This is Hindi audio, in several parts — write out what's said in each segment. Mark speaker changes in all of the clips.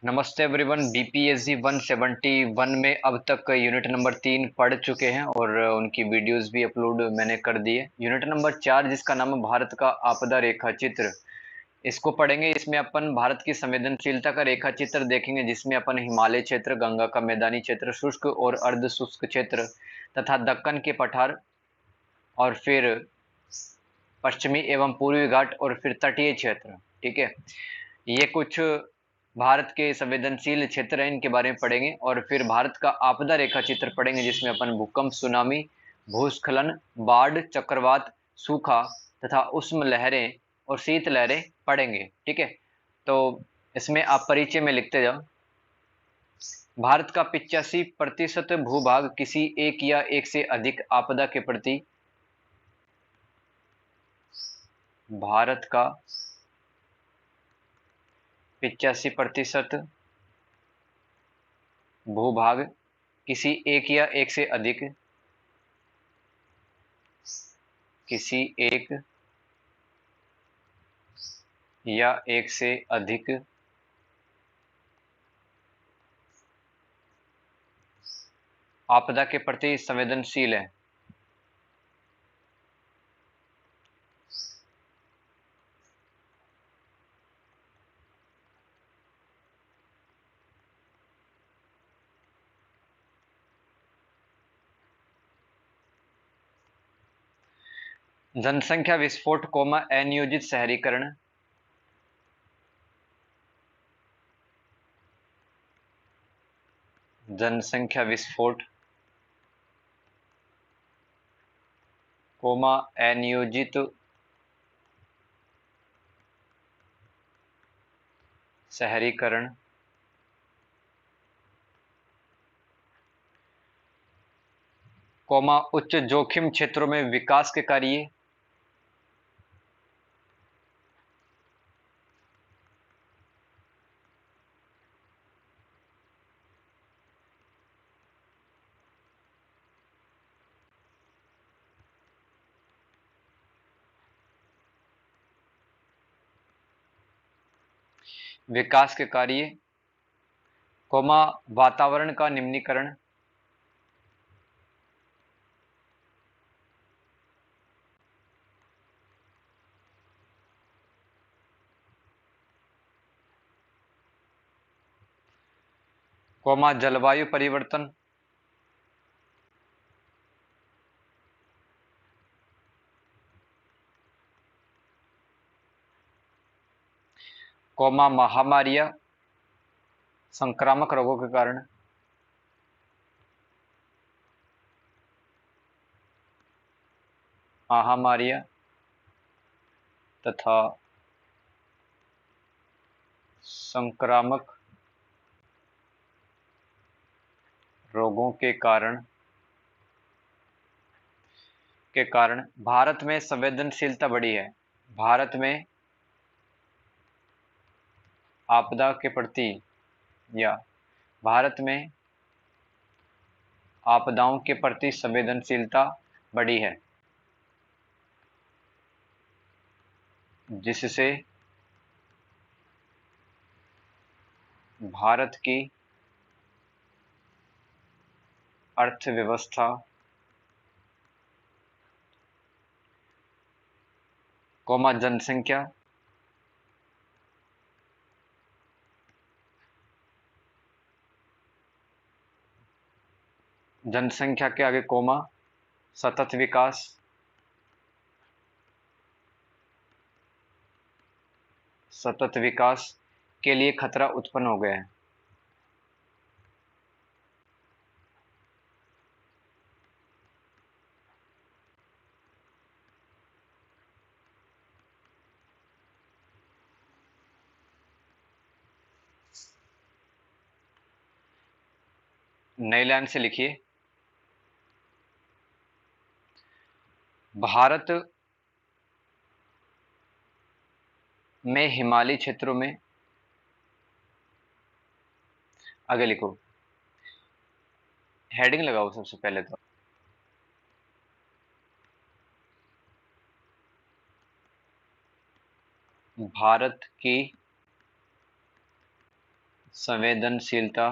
Speaker 1: नमस्ते एवरीवन। बीपीएससी 171 में अब तक यूनिट नंबर 3 पढ़ चुके हैं और उनकी वीडियोस भी अपलोड मैंने कर दी है। यूनिट नंबर 4 जिसका नाम है भारत का आपदा रेखा चित्र, इसको पढ़ेंगे। इसमें अपन भारत की संवेदनशीलता का रेखा चित्र देखेंगे, जिसमें अपन हिमालय क्षेत्र, गंगा का मैदानी क्षेत्र, शुष्क और अर्ध शुष्क क्षेत्र तथा दक्कन के पठार और फिर पश्चिमी एवं पूर्वी घाट और फिर तटीय क्षेत्र। ठीक है, ये कुछ भारत के संवेदनशील क्षेत्र हैं, इनके बारे में पढ़ेंगे। और फिर भारत का आपदा रेखा चित्र पढ़ेंगे, जिसमें अपन भूकंप, सुनामी, भूस्खलन, बाढ़, चक्रवात, सूखा तथा उष्ण लहरें और शीत लहरें पढ़ेंगे। ठीक है, तो इसमें आप परिचय में लिखते जाओ। भारत का 85% भूभाग किसी एक या एक से अधिक आपदा के प्रति, भारत का 85% भूभाग किसी एक या एक से अधिक, किसी एक या एक से अधिक आपदा के प्रति संवेदनशील है। जनसंख्या विस्फोट, अनियोजित शहरीकरण, जनसंख्या विस्फोट, अनियोजित शहरीकरण, उच्च जोखिम क्षेत्रों में विकास के कार्य, विकास के कार्य, वातावरण का निम्नीकरण, जलवायु परिवर्तन, महामारियां, संक्रामक रोगों के कारण, महामारियां तथा संक्रामक रोगों के कारण भारत में संवेदनशीलता बढ़ी है। भारत में आपदा के प्रति या भारत में आपदाओं के प्रति संवेदनशीलता बढ़ी है, जिससे भारत की अर्थव्यवस्था, जनसंख्या, जनसंख्या के आगे सतत विकास, सतत विकास के लिए खतरा उत्पन्न हो गया है। नई लाइन से लिखिए, भारत में हिमालयी क्षेत्रों में, आगे लिखो, हेडिंग लगाओ सबसे पहले तो। भारत की संवेदनशीलता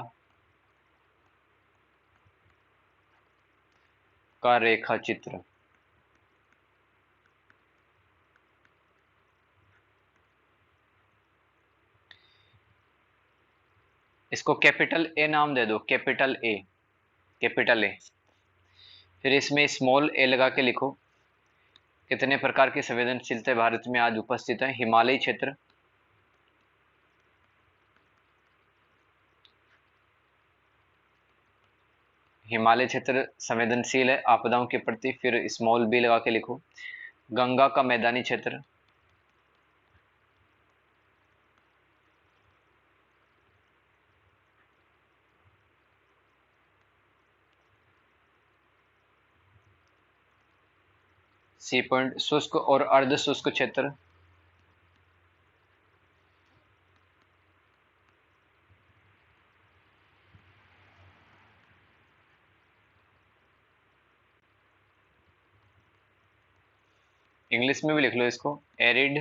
Speaker 1: का रेखा चित्र। इसको कैपिटल ए नाम दे दो, कैपिटल ए, कैपिटल ए। फिर इसमें स्मॉल ए लगा के लिखो। कितने प्रकार की संवेदनशीलता भारत में आज उपस्थित है? हिमालयी क्षेत्र, हिमालय क्षेत्र संवेदनशील है आपदाओं के प्रति। फिर स्मॉल बी लगा के लिखो। गंगा का मैदानी क्षेत्र, सी पॉइंट शुष्क और अर्ध शुष्क क्षेत्र, इंग्लिश में भी लिख लो इसको, arid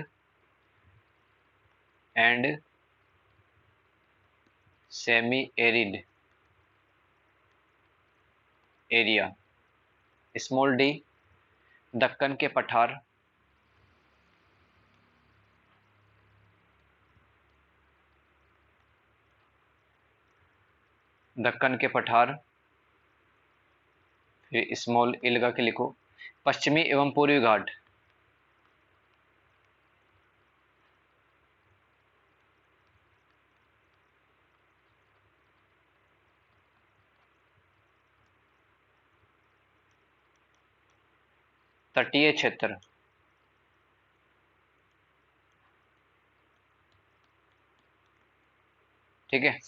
Speaker 1: and semi arid area. Small D, Deccan के पठार, दक्कन के पठार। फिर स्मॉल ए लगा के लिखो। पश्चिमी एवं पूर्वी घाट, तटीय क्षेत्र, ठीक है।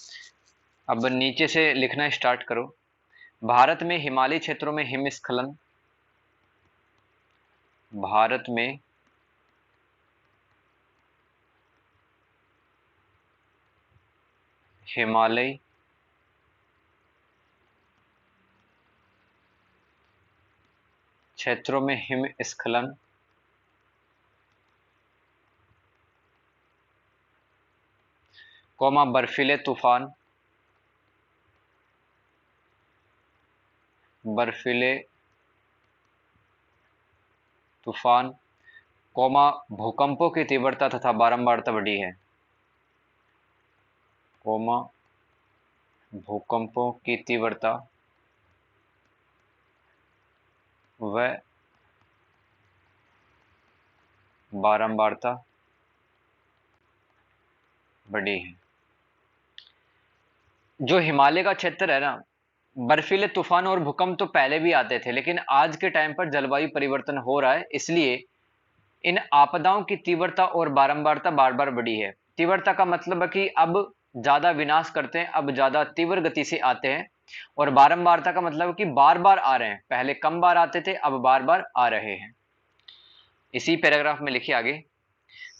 Speaker 1: अब नीचे से लिखना स्टार्ट करो। भारत में हिमालयी क्षेत्रों में हिमस्खलन, भारत में हिमालय क्षेत्रों में हिमस्खलन कोमा बर्फीले तूफान, बर्फीले तूफान कोमा भूकंपों की तीव्रता तथा बारंबारता बढ़ी है, कोमा भूकंपों की तीव्रता व बारंबारता बढ़ी है। जो हिमालय का क्षेत्र है ना, बर्फीले तूफान और भूकंप तो पहले भी आते थे, लेकिन आज के टाइम पर जलवायु परिवर्तन हो रहा है, इसलिए इन आपदाओं की तीव्रता और बारंबारता बार बार बढ़ी है। तीव्रता का मतलब है कि अब ज्यादा विनाश करते हैं, अब ज्यादा तीव्र गति से आते हैं। और बारंबारता का मतलब है कि बार बार आ रहे हैं, पहले कम बार आते थे, अब बार बार आ रहे हैं। इसी पैराग्राफ में लिखिए आगे।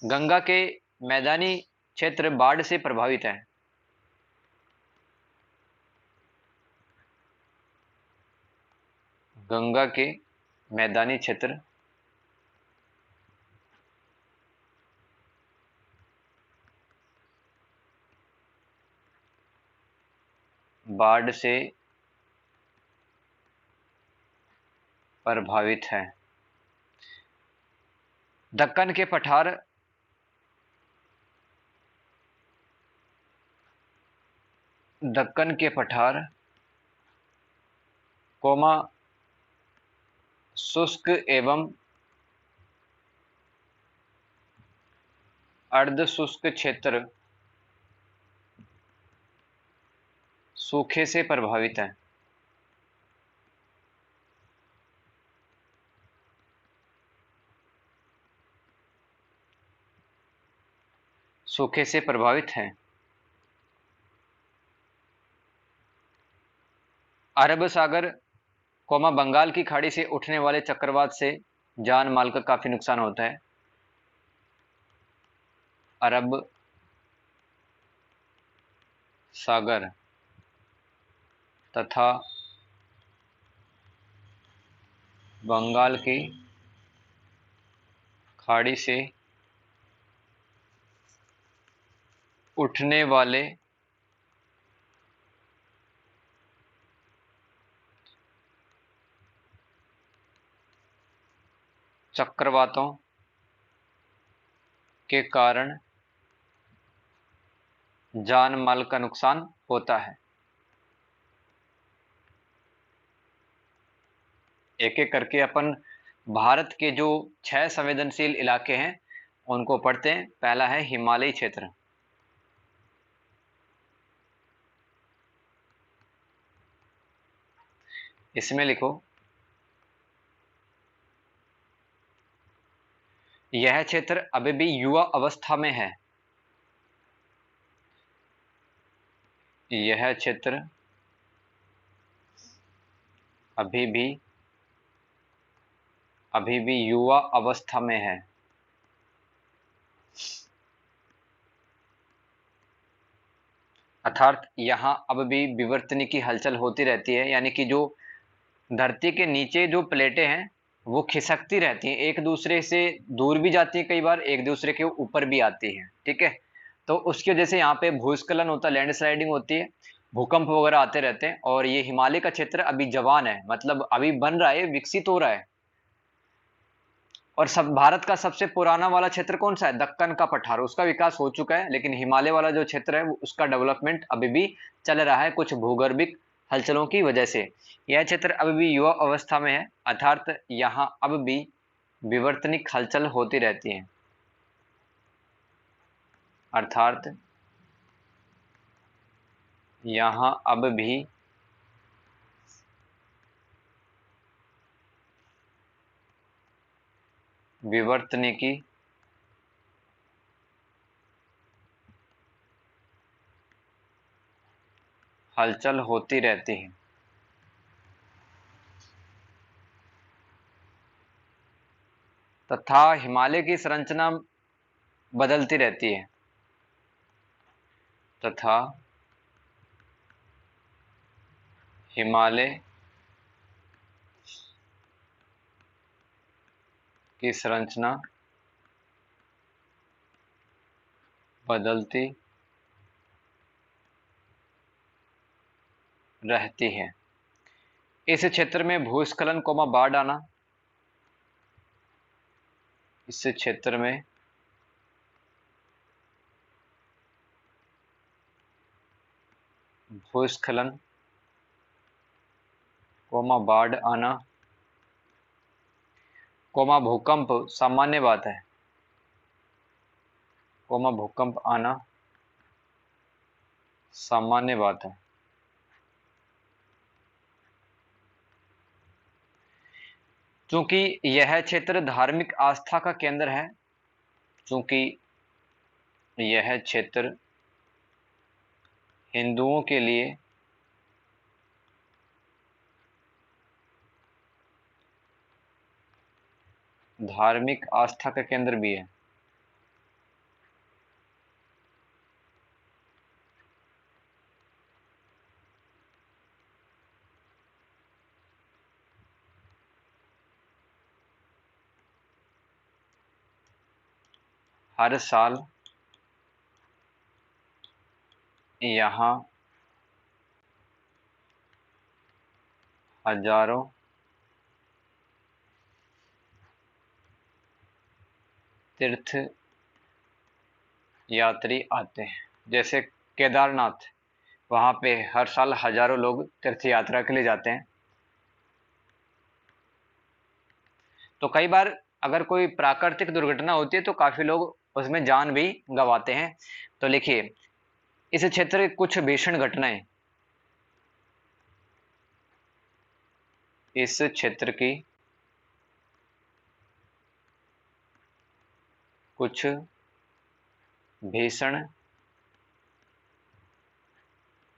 Speaker 1: गंगा के मैदानी क्षेत्र बाढ़ से प्रभावित है, गंगा के मैदानी क्षेत्र बाढ़ से प्रभावित है। दक्कन के पठार, दक्कन के पठार कोमा शुष्क एवं अर्ध शुष्क क्षेत्र सूखे से प्रभावित है, सूखे से प्रभावित है। अरब सागर कोमा बंगाल की खाड़ी से उठने वाले चक्रवात से जान माल का काफी नुकसान होता है। अरब सागर तथा बंगाल की खाड़ी से उठने वाले चक्रवातों के कारण जान माल का नुकसान होता है। एक एक करके अपन भारत के जो 6 संवेदनशील इलाके हैं उनको पढ़ते हैं। पहला है हिमालयी क्षेत्र। इसमें लिखो, यह क्षेत्र अभी भी युवा अवस्था में है। यह क्षेत्र अभी भी युवा अवस्था में है। अर्थात यहां अब भी विवर्तनी की हलचल होती रहती है, यानी कि जो धरती के नीचे जो प्लेटें हैं वो खिसकती रहती हैं, एक दूसरे से दूर भी जाती हैं, कई बार एक दूसरे के ऊपर भी आती हैं। ठीक है, तो उसकी वजह से यहाँ पे भूस्खलन होता है, लैंडस्लाइडिंग होती है, भूकंप वगैरह आते रहते हैं। और ये हिमालय का क्षेत्र अभी जवान है, मतलब अभी बन रहा है, विकसित हो रहा है। और सब भारत का सबसे पुराना वाला क्षेत्र कौन सा है? दक्कन का पठार, उसका विकास हो चुका है, लेकिन हिमालय वाला जो क्षेत्र है उसका डेवलपमेंट अभी भी चल रहा है, कुछ भूगर्भिक हलचलों की वजह से। यह क्षेत्र अभी भी युवा अवस्था में है, अर्थात यहाँ अब भी विवर्तनिक हलचल होती रहती है। अर्थात यहाँ अब भी विवर्तनिकी हलचल होती रहती है। तथा हिमालय की संरचना बदलती रहती है। तथा हिमालय की संरचना बदलती रहती है। इस क्षेत्र में भूस्खलन कोमा बाढ़ आना, इस क्षेत्र में भूस्खलन कोमा बाढ़ आना कोमा भूकंप सामान्य बात है। कोमा भूकंप आना सामान्य बात है। चूंकि यह क्षेत्र धार्मिक आस्था का केंद्र है, चूंकि यह क्षेत्र हिंदुओं के लिए धार्मिक आस्था का केंद्र भी है। हर साल यहाँ हजारों तीर्थ यात्री आते हैं। जैसे केदारनाथ, वहां पे हर साल हजारों लोग तीर्थ यात्रा के लिए जाते हैं। तो कई बार अगर कोई प्राकृतिक दुर्घटना होती है तो काफी लोग उसमें जान भी गंवाते हैं। तो लिखिए, इस क्षेत्र की कुछ भीषण घटनाएं, इस क्षेत्र की कुछ भीषण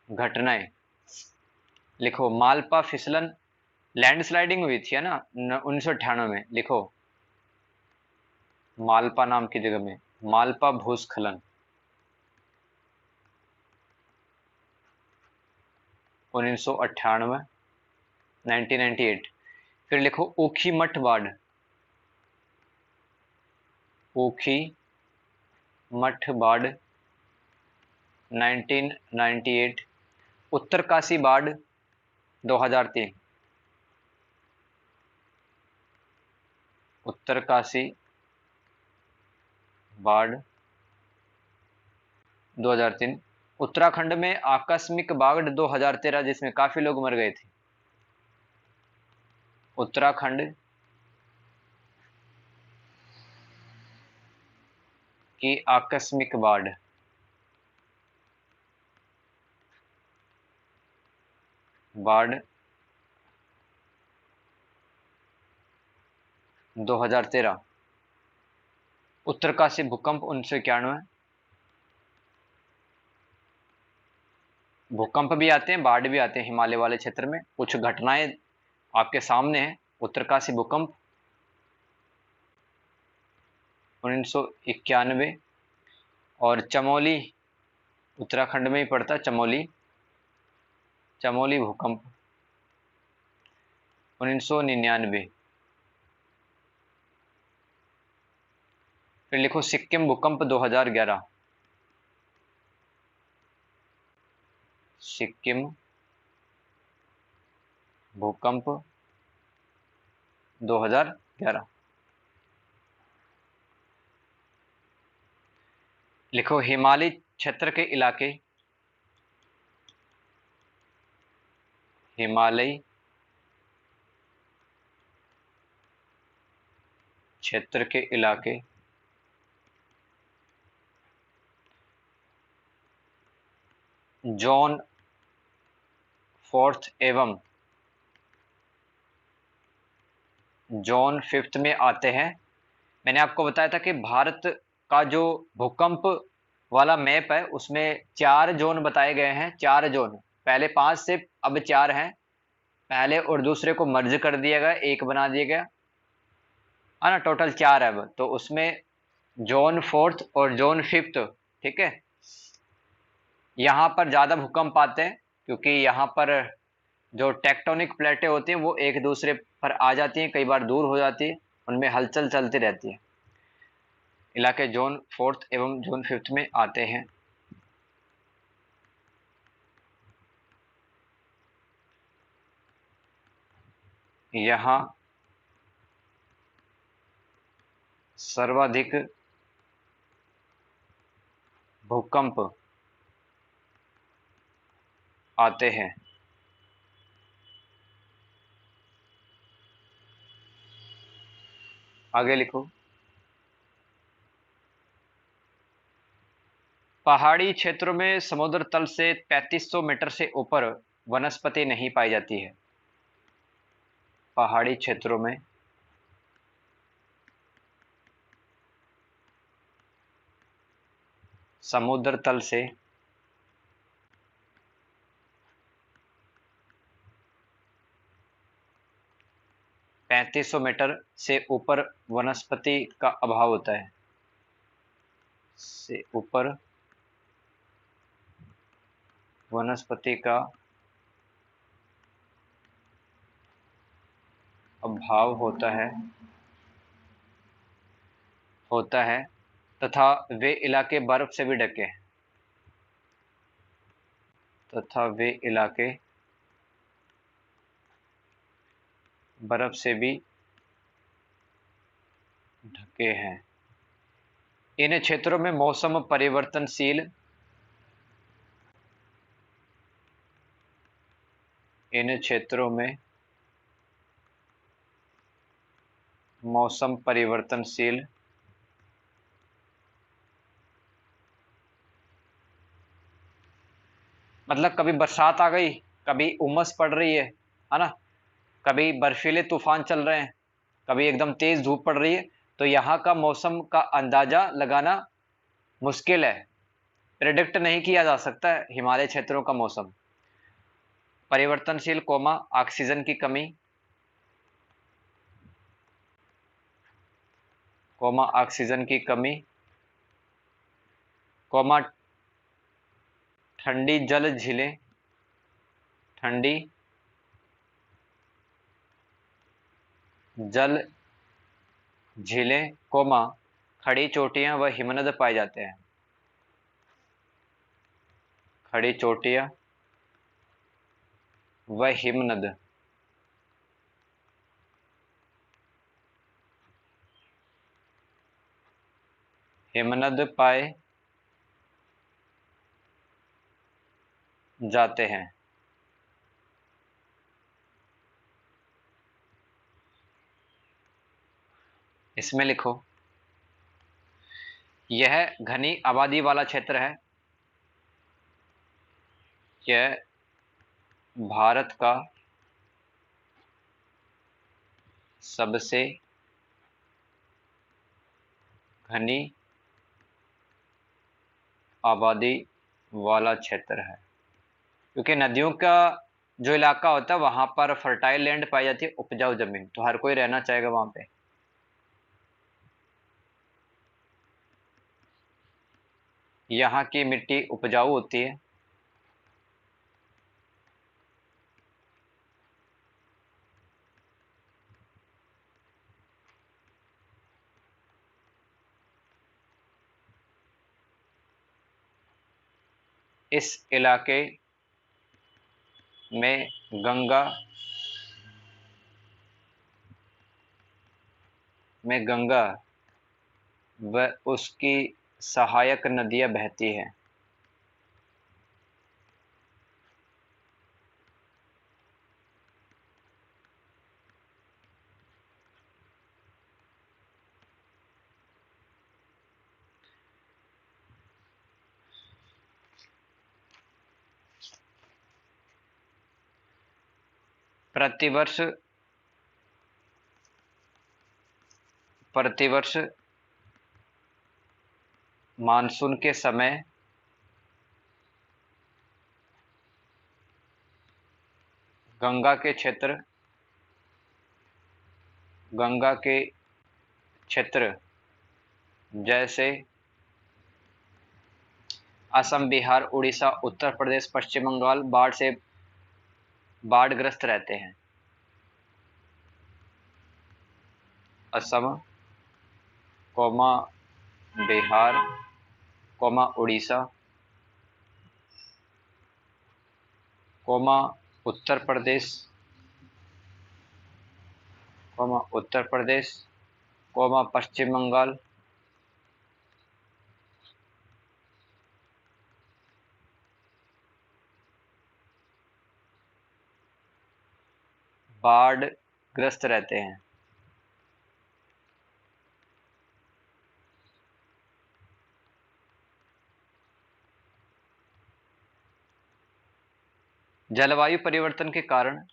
Speaker 1: घटनाएं। लिखो, मालपा फिसलन, लैंडस्लाइडिंग हुई थी है ना 1998 में। लिखो, मालपा नाम की जगह में मालपा भूस्खलन 1998, 1998। फिर लिखो ओखी मठ बाढ़, ओखी मठ बाढ़ 1998। उत्तरकाशी बाढ़ 2003, उत्तरकाशी बाढ़ 2003। उत्तराखंड में आकस्मिक बाढ़ 2013 जिसमें काफी लोग मर गए थे। उत्तराखंड की आकस्मिक बाढ़ 2013। उत्तरकाशी भूकंप 1991। भूकंप भी आते हैं, बाढ़ भी आते हैं हिमालय वाले क्षेत्र में। कुछ घटनाएं आपके सामने हैं। उत्तरकाशी भूकंप 1991 और चमोली उत्तराखंड में ही पड़ता है। चमोली भूकंप 1999। फिर लिखो सिक्किम भूकंप 2011। सिक्किम भूकंप 2011। लिखो हिमालय क्षेत्र के इलाके, हिमालय क्षेत्र के इलाके जोन 4 एवं जोन 5 में आते हैं। मैंने आपको बताया था कि भारत का जो भूकंप वाला मैप है उसमें 4 जोन बताए गए हैं। 4 जोन, पहले 5 से अब 4 हैं। पहले और दूसरे को मर्ज कर दिया गया, एक बना दिया गया है ना। टोटल 4 है अब तो। उसमें जोन 4 और जोन 5, ठीक है, यहाँ पर ज़्यादा भूकंप आते हैं क्योंकि यहाँ पर जो टेक्टोनिक प्लेटें होती हैं वो एक दूसरे पर आ जाती हैं, कई बार दूर हो जाती है, उनमें हलचल चलती रहती है। इलाके जोन 4 एवं जोन 5 में आते हैं। यहाँ सर्वाधिक भूकंप आते हैं। आगे लिखो पहाड़ी क्षेत्रों में समुद्र तल से 3500 मीटर से ऊपर वनस्पति नहीं पाई जाती है। पहाड़ी क्षेत्रों में समुद्र तल से 3500 मीटर से ऊपर वनस्पति का अभाव होता है। से ऊपर वनस्पति का अभाव होता है तथा वे इलाके बर्फ से भी ढके हैं। तथा वे इलाके बर्फ से भी ढके हैं। इन क्षेत्रों में मौसम परिवर्तनशील, इन क्षेत्रों में मौसम परिवर्तनशील मतलब कभी बरसात आ गई, कभी उमस पड़ रही है ना, कभी बर्फीले तूफान चल रहे हैं, कभी एकदम तेज धूप पड़ रही है। तो यहाँ का मौसम का अंदाजा लगाना मुश्किल है, प्रेडिक्ट नहीं किया जा सकता है हिमालय क्षेत्रों का मौसम। परिवर्तनशील कोमा ऑक्सीजन की कमी, कोमा ऑक्सीजन की कमी, कोमा ठंडी जल झीलें, ठंडी जल झीलें, कोमा खड़ी चोटियां व हिमनद पाए जाते हैं। खड़ी चोटियां व हिमनद हिमनद पाए जाते हैं। इसमें लिखो, यह घनी आबादी वाला क्षेत्र है। यह भारत का सबसे घनी आबादी वाला क्षेत्र है, क्योंकि नदियों का जो इलाका होता है वहां पर फर्टाइल लैंड पाई जाती है, उपजाऊ जमीन, तो हर कोई रहना चाहेगा वहां पे। यहाँ की मिट्टी उपजाऊ होती है। इस इलाके में गंगा व उसकी सहायक नदियां बहती हैं। प्रतिवर्ष मानसून के समय गंगा के क्षेत्र जैसे असम, बिहार, उड़ीसा, उत्तर प्रदेश, पश्चिम बंगाल बाढ़ग्रस्त रहते हैं। असम, बिहार, उड़ीसा, उत्तर प्रदेश, पश्चिम बंगाल, बाढ़ग्रस्त रहते हैं। जलवायु परिवर्तन के कारण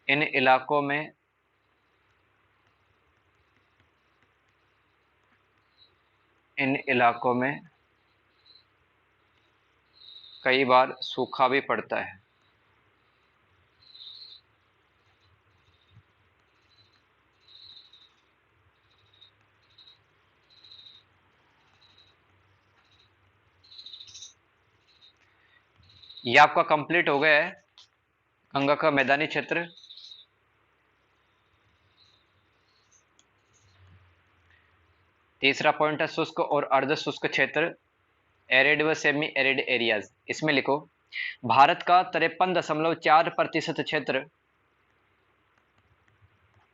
Speaker 1: इन इलाकों में कई बार सूखा भी पड़ता है। ये आपका कंप्लीट हो गया है, गंगा का मैदानी क्षेत्र। तीसरा पॉइंट है शुष्क और अर्ध शुष्क क्षेत्र, एरिड व सेमी एरिड एरियाज। इसमें लिखो, भारत का 53.4% क्षेत्र,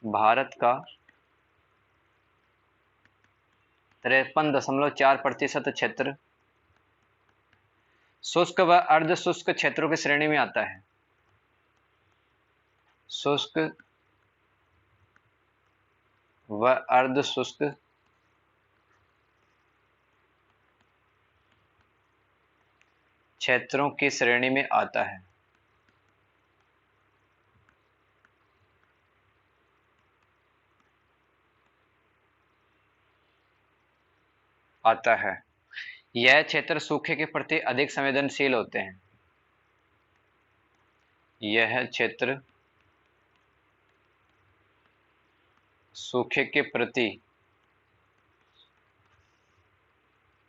Speaker 1: भारत का 53.4% क्षेत्र शुष्क व अर्ध शुष्क क्षेत्रों की श्रेणी में आता है। शुष्क व अर्ध शुष्क क्षेत्रों की श्रेणी में आता है। यह क्षेत्र सूखे के प्रति अधिक संवेदनशील होते हैं। यह क्षेत्र सूखे के प्रति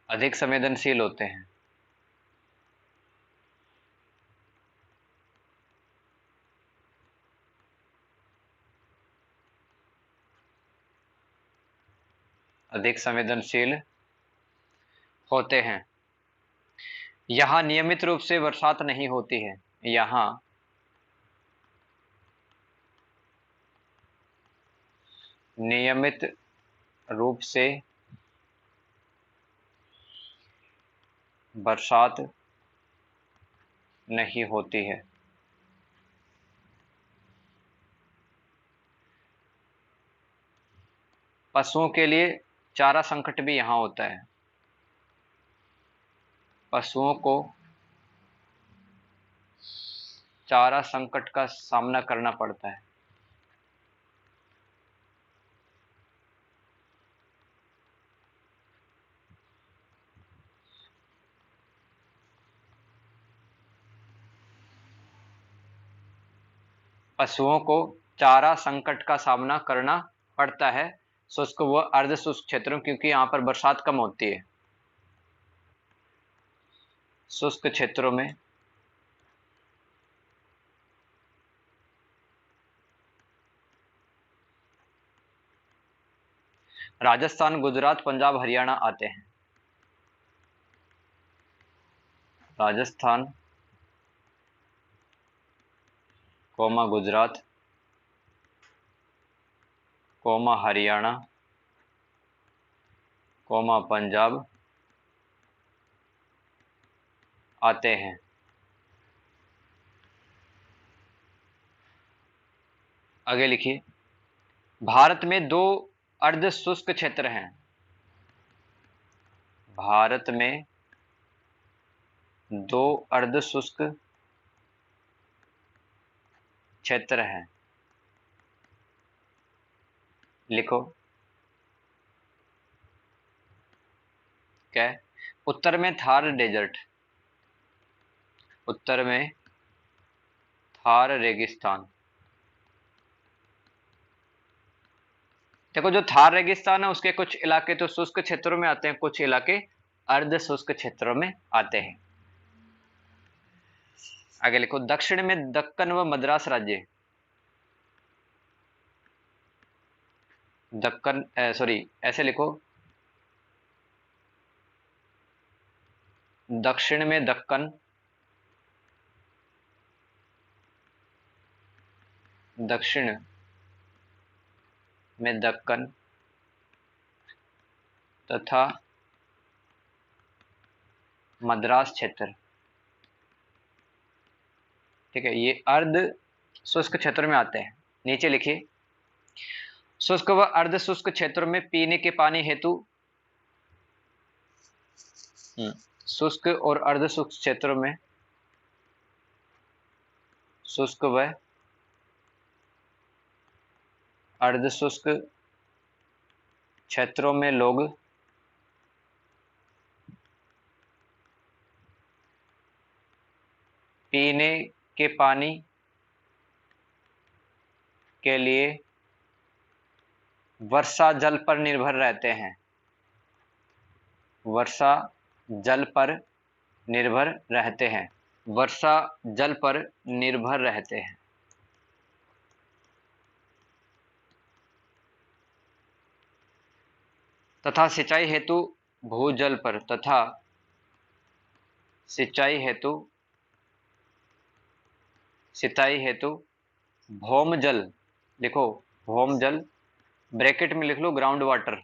Speaker 1: अधिक संवेदनशील होते हैं। अधिक संवेदनशील होते हैं। यहाँ नियमित रूप से बरसात नहीं होती है। यहाँ नियमित रूप से बरसात नहीं होती है। पशुओं के लिए चारा संकट भी यहाँ होता है। पशुओं को चारा संकट का सामना करना पड़ता है। पशुओं को चारा संकट का सामना करना पड़ता है शुष्क व अर्ध शुष्क क्षेत्रों, क्योंकि यहाँ पर बरसात कम होती है। शुष्क क्षेत्रों में राजस्थान, गुजरात, पंजाब, हरियाणा आते हैं। राजस्थान, गुजरात, हरियाणा, पंजाब आते हैं। आगे लिखिए, भारत में दो अर्ध शुष्क क्षेत्र हैं। भारत में दो अर्ध शुष्क क्षेत्र हैं। लिखो क्या है? उत्तर में थार डेजर्ट, उत्तर में थार रेगिस्तान। देखो, जो थार रेगिस्तान है उसके कुछ इलाके तो शुष्क क्षेत्रों में आते हैं, कुछ इलाके अर्ध शुष्क क्षेत्रों में आते हैं। आगे लिखो, दक्षिण में दक्कन व मद्रास राज्य। दक्कन सॉरी, ऐसे लिखो, दक्षिण में दक्कन, दक्षिण में दक्कन तथा मद्रास क्षेत्र। ठीक है, ये अर्ध शुष्क क्षेत्र में आते हैं। नीचे लिखिए, शुष्क व अर्ध शुष्क क्षेत्रों में पीने के पानी हेतु शुष्क और अर्ध शुष्क क्षेत्रों में शुष्क व अर्ध शुष्क क्षेत्रों में लोग पीने के पानी के लिए वर्षा जल पर निर्भर रहते हैं। वर्षा जल पर निर्भर रहते हैं। वर्षा जल पर निर्भर रहते हैं। तथा सिंचाई हेतु भूजल पर, तथा सिंचाई हेतु भौम जल। लिखो, भौम जल, ब्रैकेट में लिख लो ग्राउंड वाटर।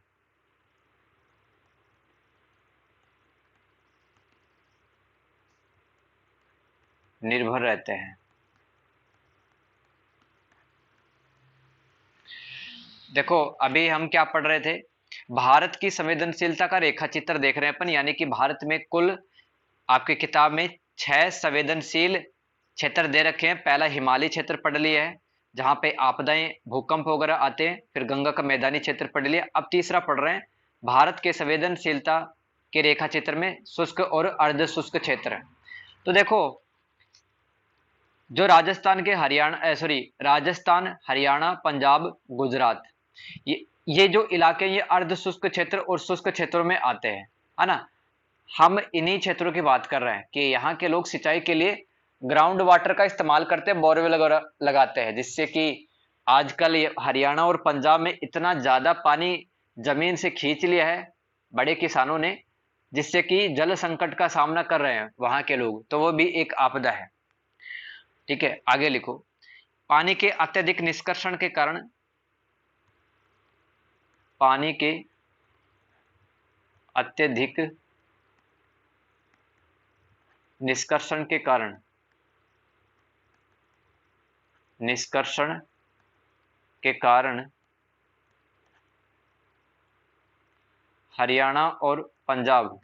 Speaker 1: निर्भर रहते हैं। देखो, अभी हम क्या पढ़ रहे थे? भारत की संवेदनशीलता का रेखा चित्र देख रहे हैं अपन, यानी कि भारत में कुल आपकी किताब में 6 संवेदनशील क्षेत्र दे रखे हैं। पहला हिमालय क्षेत्र पढ़ लिया है, जहां पे आपदाएं, भूकंप वगैरह आते हैं। फिर गंगा का मैदानी क्षेत्र पढ़ लिया। अब तीसरा पढ़ रहे हैं भारत के संवेदनशीलता के रेखा चित्र में शुष्क और अर्ध शुष्क क्षेत्र। तो देखो, जो राजस्थान, हरियाणा, पंजाब, गुजरात, ये जो इलाके, ये अर्ध शुष्क क्षेत्र और शुष्क क्षेत्रों में आते हैं, है ना। हम इन्हीं क्षेत्रों की बात कर रहे हैं कि यहाँ के लोग सिंचाई के लिए ग्राउंड वाटर का इस्तेमाल करते हैं, बोरवेल वगैरह लगाते हैं, जिससे कि आजकल हरियाणा और पंजाब में इतना ज्यादा पानी जमीन से खींच लिया है बड़े किसानों ने, जिससे कि जल संकट का सामना कर रहे हैं वहां के लोग, तो वो भी एक आपदा है। ठीक है, आगे लिखो। पानी के अत्यधिक निष्कर्षण के कारण, पानी के अत्यधिक निष्कर्षण के कारण, निष्कर्षण के कारण हरियाणा और पंजाब,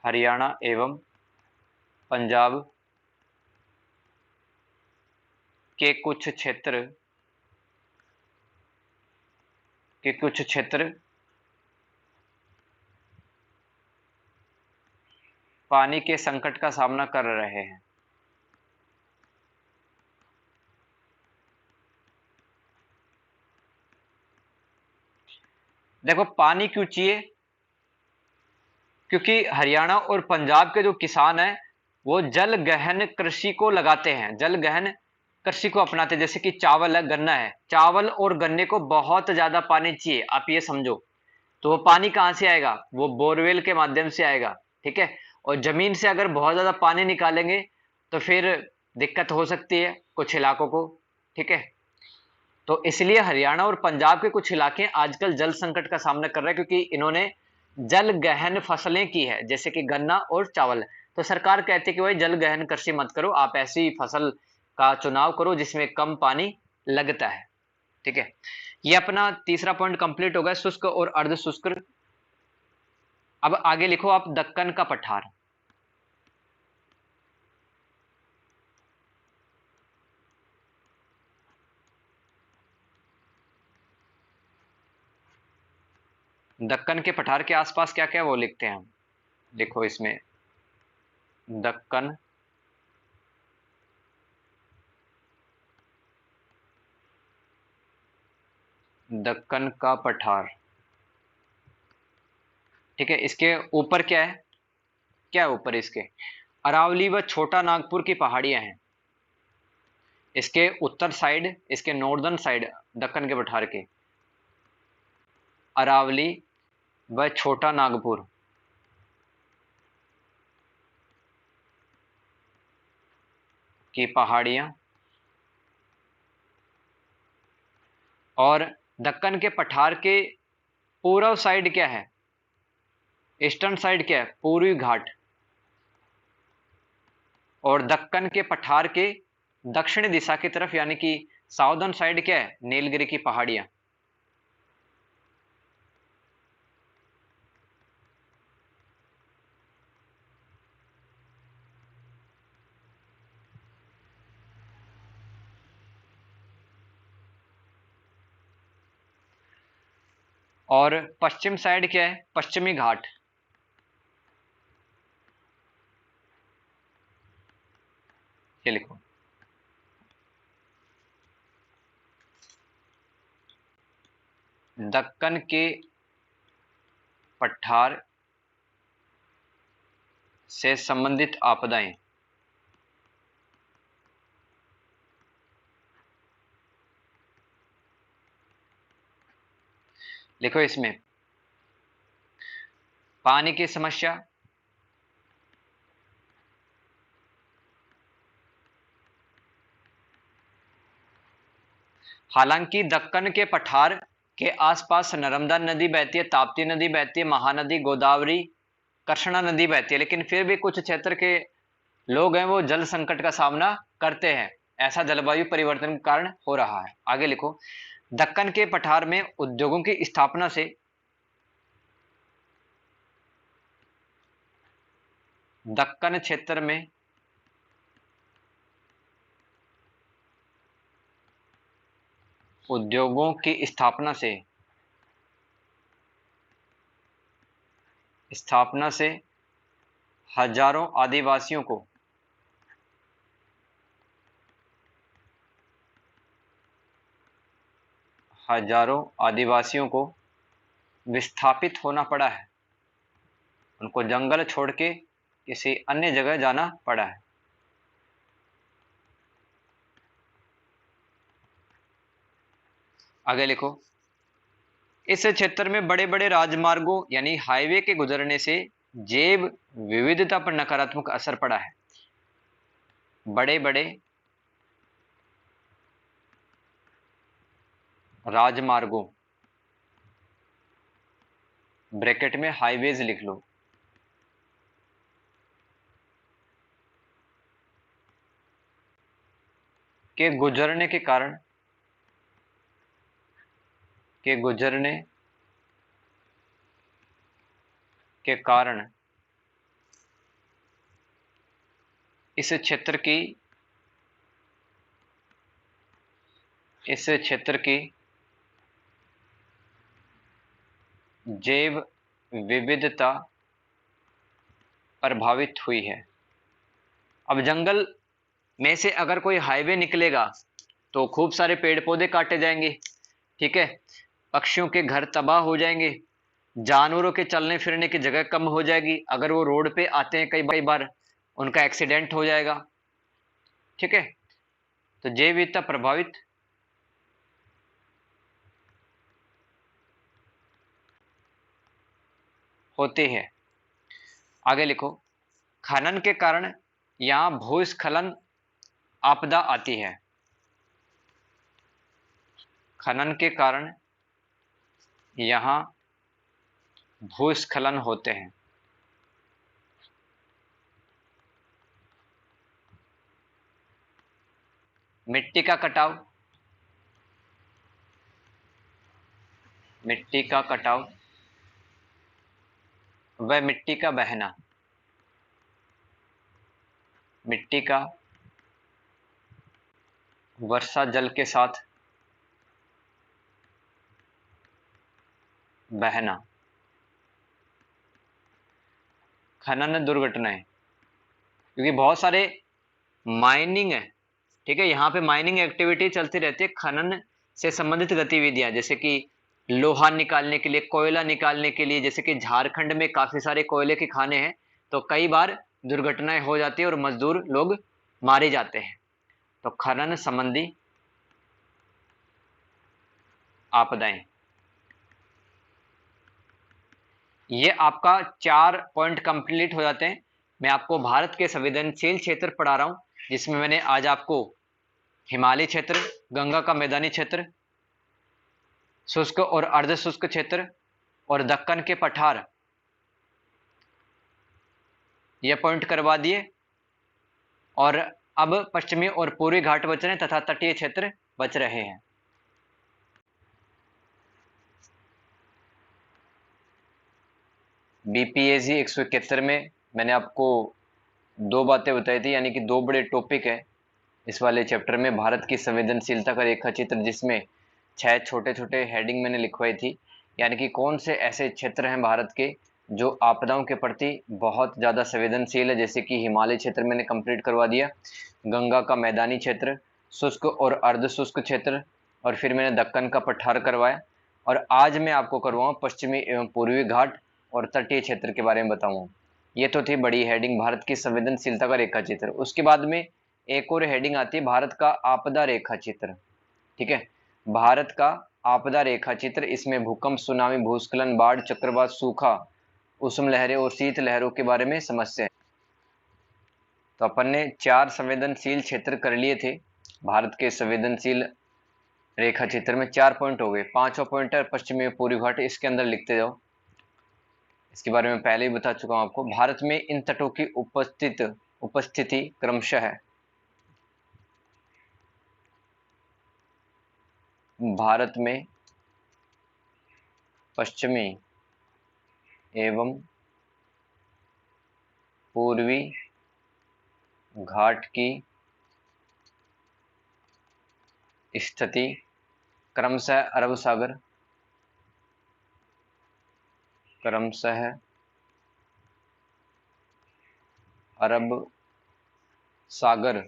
Speaker 1: हरियाणा एवं पंजाब के कुछ क्षेत्र, के कुछ क्षेत्र पानी के संकट का सामना कर रहे हैं। देखो पानी क्यों चाहिए, क्योंकि हरियाणा और पंजाब के जो किसान हैं वो जल गहन कृषि को लगाते हैं, जल गहन कृषि को अपनाते हैं। जैसे कि चावल है, गन्ना है, चावल और गन्ने को बहुत ज्यादा पानी चाहिए, आप ये समझो। तो वो पानी कहाँ से आएगा, वो बोरवेल के माध्यम से आएगा। ठीक है, और जमीन से अगर बहुत ज्यादा पानी निकालेंगे तो फिर दिक्कत हो सकती है कुछ इलाकों को। ठीक है, तो इसलिए हरियाणा और पंजाब के कुछ इलाके आजकल जल संकट का सामना कर रहे हैं, क्योंकि इन्होंने जल गहन फसलें की है, जैसे कि गन्ना और चावल। तो सरकार कहती है कि भाई जल गहन कृषि मत करो, आप ऐसी फसल का चुनाव करो जिसमें कम पानी लगता है। ठीक है, ये अपना तीसरा पॉइंट कंप्लीट हो गया, शुष्क और अर्ध शुष्क। अब आगे लिखो आप, दक्कन का पठार। दक्कन के पठार के आसपास क्या क्या वो लिखते हैं हम, देखो इसमें, दक्कन दक्कन का पठार। ठीक है, इसके ऊपर क्या है, क्या है ऊपर इसके, अरावली व छोटा नागपुर की पहाड़ियां हैं। इसके उत्तर साइड, इसके नॉर्दर्न साइड दक्कन के पठार के, अरावली व छोटा नागपुर की पहाड़ियां, और दक्कन के पठार के पूर्व साइड क्या है, ईस्टर्न साइड क्या है, पूर्वी घाट। और दक्कन के पठार के दक्षिण दिशा की तरफ यानी कि साउदर्न साइड क्या है, नीलगिरी की पहाड़ियां। और पश्चिम साइड क्या है, पश्चिमी घाट। ये लिखो, दक्कन के पठार से संबंधित आपदाएं, लिखो इसमें, पानी की समस्या, हालांकि दक्कन के पठार के आसपास नर्मदा नदी बहती है, ताप्ती नदी बहती है, महानदी, गोदावरी, कृष्णा नदी बहती है, लेकिन फिर भी कुछ क्षेत्र के लोग हैं वो जल संकट का सामना करते हैं। ऐसा जलवायु परिवर्तन के कारण हो रहा है। आगे लिखो, दक्कन के पठार में उद्योगों की स्थापना से, दक्कन क्षेत्र में उद्योगों की स्थापना से हजारों आदिवासियों को, हजारों आदिवासियों को विस्थापित होना पड़ा है, उनको जंगल छोड़ के किसी अन्य जगह जाना पड़ा है। आगे लिखो, इस क्षेत्र में बड़े बड़े राजमार्गों यानी हाईवे के गुजरने से जैव विविधता पर नकारात्मक असर पड़ा है। बड़े बड़े राजमार्गों, ब्रैकेट में हाईवेज लिख लो, के गुजरने के कारण, के गुजरने के कारण इस क्षेत्र की जैव विविधता प्रभावित हुई है। अब जंगल में से अगर कोई हाईवे निकलेगा तो खूब सारे पेड़ पौधे काटे जाएंगे, ठीक है, पक्षियों के घर तबाह हो जाएंगे, जानवरों के चलने फिरने की जगह कम हो जाएगी, अगर वो रोड पे आते हैं कई बार उनका एक्सीडेंट हो जाएगा, ठीक है। तो जैव विविधता प्रभावित होते हैं। आगे लिखो, खनन के कारण यहां भूस्खलन आपदा आती है। खनन के कारण यहां भूस्खलन होते हैं। मिट्टी का कटाव, मिट्टी का कटाव व मिट्टी का बहना, मिट्टी का वर्षा जल के साथ बहना, खनन दुर्घटनाएं, क्योंकि बहुत सारे माइनिंग है, ठीक है, यहाँ पे माइनिंग एक्टिविटी चलती रहती है, खनन से संबंधित गतिविधियां, जैसे कि लोहा निकालने के लिए, कोयला निकालने के लिए, जैसे कि झारखंड में काफी सारे कोयले के खाने हैं, तो कई बार दुर्घटनाएं हो जाती है और मजदूर लोग मारे जाते हैं। तो खनन संबंधी आपदाएं, ये आपका 4 पॉइंट कंप्लीट हो जाते हैं। मैं आपको भारत के संवेदनशील क्षेत्र पढ़ा रहा हूं, जिसमें मैंने आज आपको हिमालय क्षेत्र, गंगा का मैदानी क्षेत्र, शुष्क और अर्ध शुष्क क्षेत्र और दक्कन के पठार, ये पॉइंट करवा दिए। और अब पश्चिमी और पूर्वी घाट बच रहे हैं तथा तटीय क्षेत्र बच रहे हैं। बीपीएससी 171 में मैंने आपको 2 बातें बताई थी, यानी कि 2 बड़े टॉपिक है इस वाले चैप्टर में, भारत की संवेदनशीलता का रेखा चित्र, जिसमें 6 छोटे छोटे हेडिंग मैंने लिखवाई थी, यानी कि कौन से ऐसे क्षेत्र हैं भारत के जो आपदाओं के प्रति बहुत ज़्यादा संवेदनशील है, जैसे कि हिमालय क्षेत्र मैंने कंप्लीट करवा दिया, गंगा का मैदानी क्षेत्र, शुष्क और अर्ध शुष्क क्षेत्र, और फिर मैंने दक्कन का पठार करवाया, और आज मैं आपको करवाऊँ पश्चिमी एवं पूर्वी घाट और तटीय क्षेत्र के बारे में बताऊँ। ये तो थी बड़ी हेडिंग, भारत की संवेदनशीलता का रेखा चित्र। उसके बाद में एक और हेडिंग आती है, भारत का आपदा रेखा चित्र, ठीक है, भारत का आपदा रेखा चित्र। इसमें भूकंप, सुनामी, भूस्खलन, बाढ़, चक्रवात, सूखा, उष्ण लहरें और शीत लहरों के बारे में समस्या है। तो अपन ने 4 संवेदनशील क्षेत्र कर लिए थे भारत के संवेदनशील रेखा चित्र में, 4 पॉइंट हो गए। 5वां पॉइंट है पश्चिमी पूर्वी घाट, इसके अंदर लिखते जाओ, इसके बारे में पहले ही बता चुका हूं आपको। भारत में इन तटों की उपस्थिति क्रमशः है, भारत में पश्चिमी एवं पूर्वी घाट की स्थिति क्रमशः अरब सागर, क्रमशः अरब सागर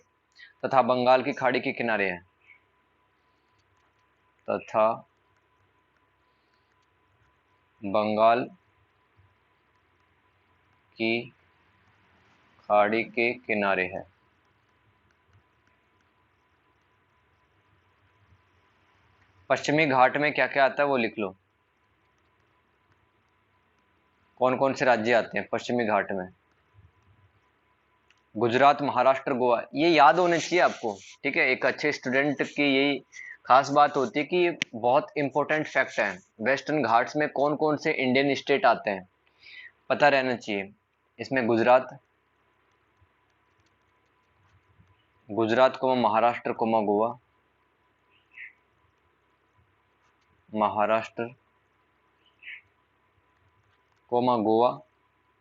Speaker 1: तथा बंगाल की खाड़ी के किनारे है, तथा बंगाल की खाड़ी के किनारे है। पश्चिमी घाट में क्या क्या आता है वो लिख लो। कौन कौन से राज्य आते हैं पश्चिमी घाट में? गुजरात, महाराष्ट्र, गोवा, ये याद होने चाहिए आपको। ठीक है, एक अच्छे स्टूडेंट की यही खास बात होती है कि ये बहुत इंपॉर्टेंट फैक्ट है। वेस्टर्न घाट्स में कौन कौन से इंडियन स्टेट आते हैं पता रहना चाहिए। इसमें गुजरात, गुजरात को महाराष्ट्र को गोवा, महाराष्ट्र को गोवा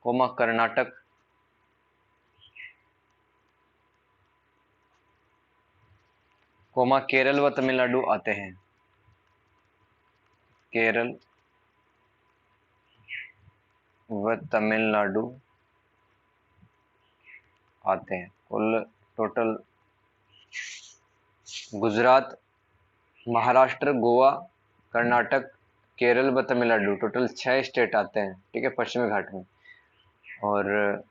Speaker 1: को कर्नाटक, कोमा केरल व तमिलनाडु आते हैं। केरल व तमिलनाडु आते हैं। कुल टोटल गुजरात, महाराष्ट्र, गोवा, कर्नाटक, केरल व तमिलनाडु, टोटल 6 स्टेट आते हैं। ठीक है, पश्चिमी घाट में। और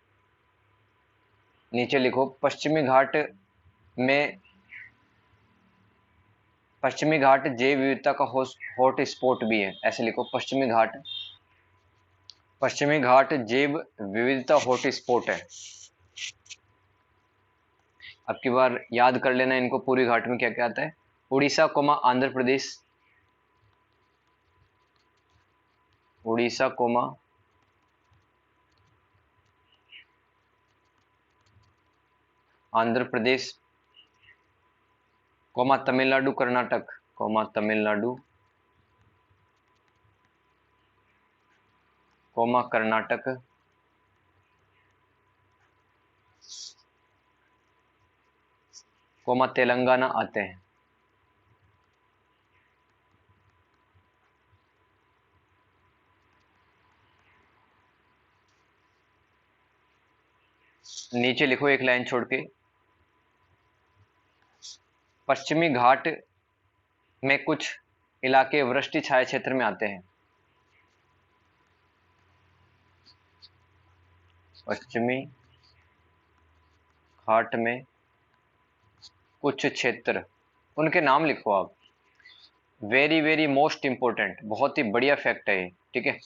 Speaker 1: नीचे लिखो पश्चिमी घाट में, पश्चिमी घाट जैव विविधता का हॉट स्पॉट भी है, ऐसे लिखो पश्चिमी घाट, पश्चिमी घाट जैव विविधता हॉट स्पॉट है। अब की बार याद कर लेना इनको, पूरी घाट में क्या क्या आता है। Orissa comma Andhra Pradesh, Orissa comma Andhra Pradesh, comma Tamil Nadu Karnataka, comma Tamil Nadu, comma Karnataka, comma Telangana आते हैं। नीचे लिखो एक लाइन छोड़ के, पश्चिमी घाट में कुछ इलाके वृष्टि छाया क्षेत्र में आते हैं। पश्चिमी घाट में कुछ क्षेत्र, उनके नाम लिखो आप। वेरी वेरी मोस्ट इंपोर्टेंट, बहुत ही बढ़िया फैक्ट है ये। ठीक है,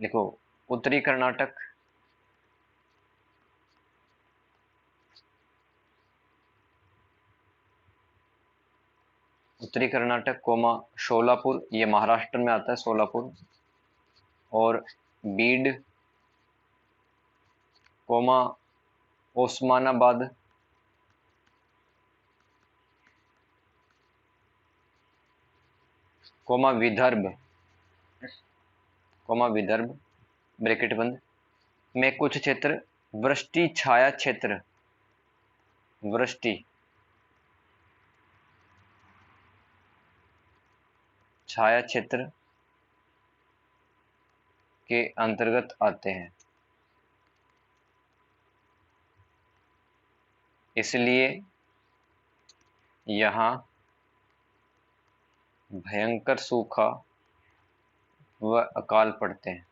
Speaker 1: लिखो उत्तरी कर्नाटक, उत्तरी कर्नाटक कोमा शोलापुर, ये महाराष्ट्र में आता है सोलापुर, और Beed comma Osmanabad, comma Vidarbha, comma Vidarbha bracket बंद में कुछ क्षेत्र वृष्टि छाया क्षेत्र, वृष्टि छाया क्षेत्र के अंतर्गत आते हैं। इसलिए यहाँ भयंकर सूखा व अकाल पड़ते हैं।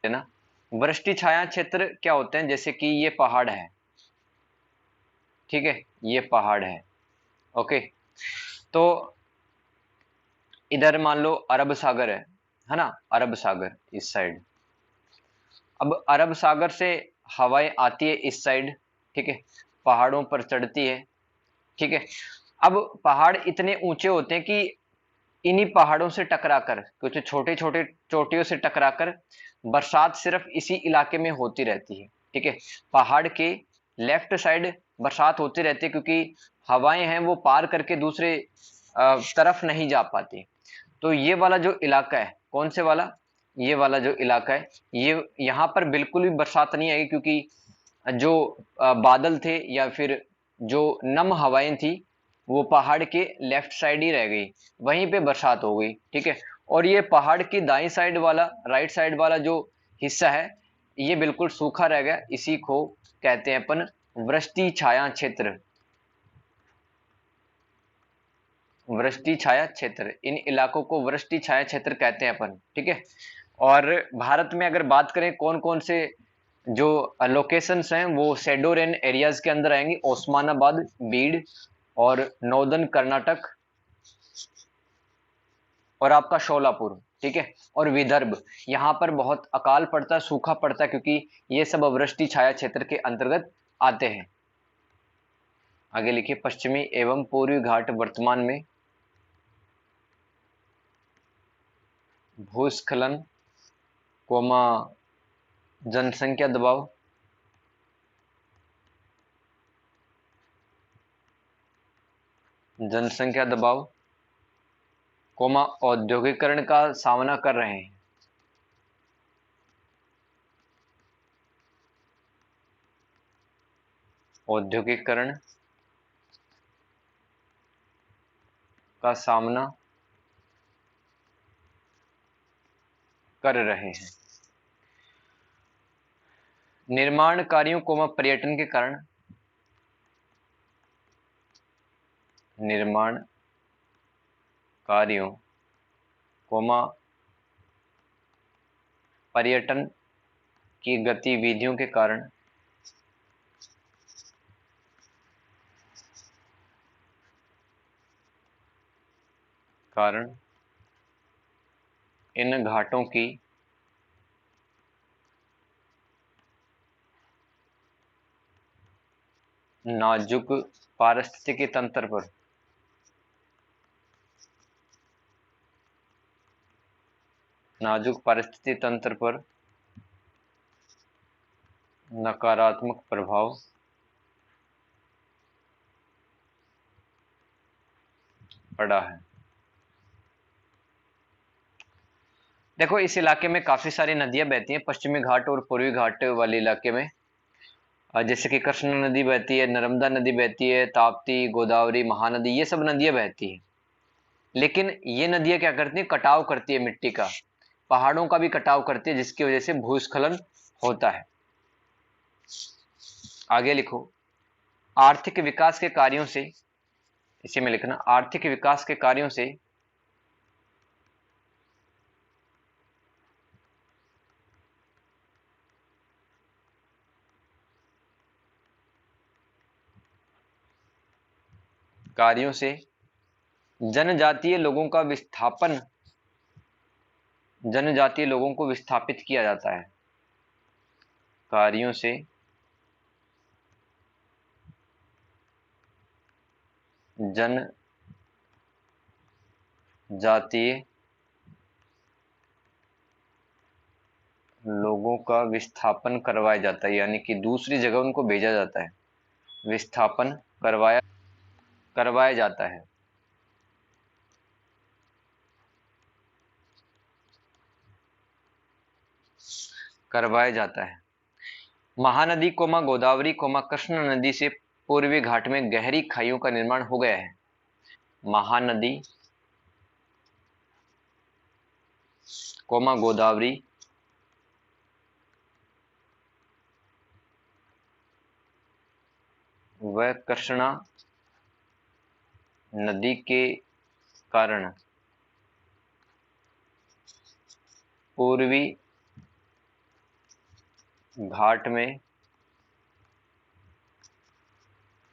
Speaker 1: है ना, वृष्टि छाया क्षेत्र क्या होते हैं, जैसे कि ये पहाड़ है। ठीक है, ये पहाड़ है। ओके, तो इधर मान लो अरब सागर है ना, अरब सागर इस साइड। अब अरब सागर से हवाएं आती है इस साइड। ठीक है, पहाड़ों पर चढ़ती है। ठीक है, अब पहाड़ इतने ऊंचे होते हैं कि इन्हीं पहाड़ों से टकराकर, कुछ छोटे छोटे चोटियों से टकराकर बरसात सिर्फ इसी इलाके में होती रहती है। ठीक है, पहाड़ के लेफ्ट साइड बरसात होती रहती है, क्योंकि हवाएं हैं वो पार करके दूसरे तरफ नहीं जा पाती। तो ये वाला जो इलाका है, कौन से वाला, ये वाला जो इलाका है, ये यहाँ पर बिल्कुल भी बरसात नहीं आएगी, क्योंकि जो बादल थे या फिर जो नम हवाएं थी वो पहाड़ के लेफ्ट साइड ही रह गई, वहीं पे बरसात हो गई। ठीक है, और ये पहाड़ की दाईं साइड वाला, राइट साइड वाला जो हिस्सा है ये बिल्कुल सूखा रह गया, इसी को कहते हैं अपन वृष्टि छाया क्षेत्र, वृष्टि छाया क्षेत्र। इन इलाकों को वृष्टि छाया क्षेत्र कहते हैं अपन। ठीक है, और भारत में अगर बात करें कौन कौन से जो लोकेशंस हैं वो शैडो रेन एरियाज के अंदर आएंगे, ओस्मानाबाद, बीड और नॉर्दर्न कर्नाटक और आपका शोलापुर, ठीक है। और विदर्भ, यहाँ पर बहुत अकाल पड़ता है, सूखा पड़ता है, क्योंकि ये सब अवृष्टि छाया क्षेत्र के अंतर्गत आते हैं। आगे लिखिए, पश्चिमी एवं पूर्वी घाट वर्तमान में भूस्खलन, कोमा जनसंख्या दबाव, जनसंख्या दबाव, कोमा औद्योगिकरण का सामना कर रहे हैं। औद्योगिकरण का सामना कर रहे हैं। निर्माण कार्यों कोमा पर्यटन के कारण, निर्माण कार्यों कोमा पर्यटन की गतिविधियों के कारण इन घाटों की नाजुक पारिस्थितिकी तंत्र पर नकारात्मक प्रभाव पड़ा है। देखो, इस इलाके में काफी सारी नदियां बहती हैं, पश्चिमी घाट और पूर्वी घाट वाले इलाके में। जैसे कि कृष्ण नदी बहती है, नर्मदा नदी बहती है, ताप्ती, गोदावरी, महानदी, ये सब नदियां बहती हैं। लेकिन ये नदियां क्या करती हैं? कटाव करती है मिट्टी का, पहाड़ों का भी कटाव करती है, जिसकी वजह से भूस्खलन होता है। आगे लिखो, आर्थिक विकास के कार्यों से, इसी में लिखना, आर्थिक विकास के कार्यों से जनजातीय लोगों का विस्थापन, जनजातीय लोगों को विस्थापित किया जाता है। कार्यों से जनजातीय लोगों का विस्थापन करवाया जाता है, यानी कि दूसरी जगह उनको भेजा जाता है। विस्थापन करवाया करवाया जाता है। करवाया जाता है। महानदी कोमा गोदावरी कोमा कृष्ण नदी से पूर्वी घाट में गहरी खाइयों का निर्माण हो गया है। महानदी कोमा गोदावरी व कृष्णा नदी के कारण पूर्वी घाट में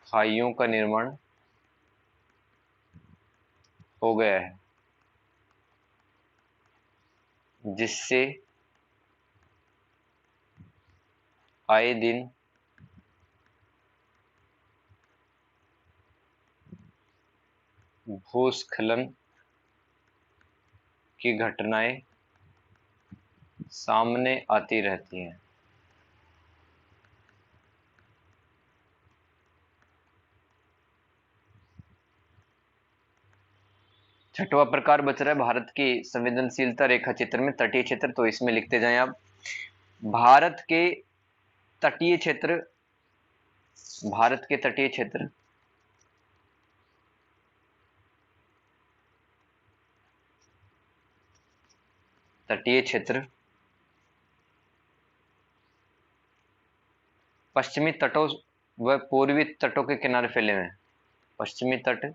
Speaker 1: खाइयों का निर्माण हो गया है, जिससे आए दिन भूस्खलन की घटनाएं सामने आती रहती हैं। छठवां प्रकार बच रहा है भारत की संवेदनशीलता रेखा चित्र में तटीय क्षेत्र, तो इसमें लिखते जाएं आप। भारत के तटीय क्षेत्र, भारत के तटीय क्षेत्र तटीय क्षेत्र पश्चिमी तटों व पूर्वी तटों के किनारे फैले हुए हैं। पश्चिमी तट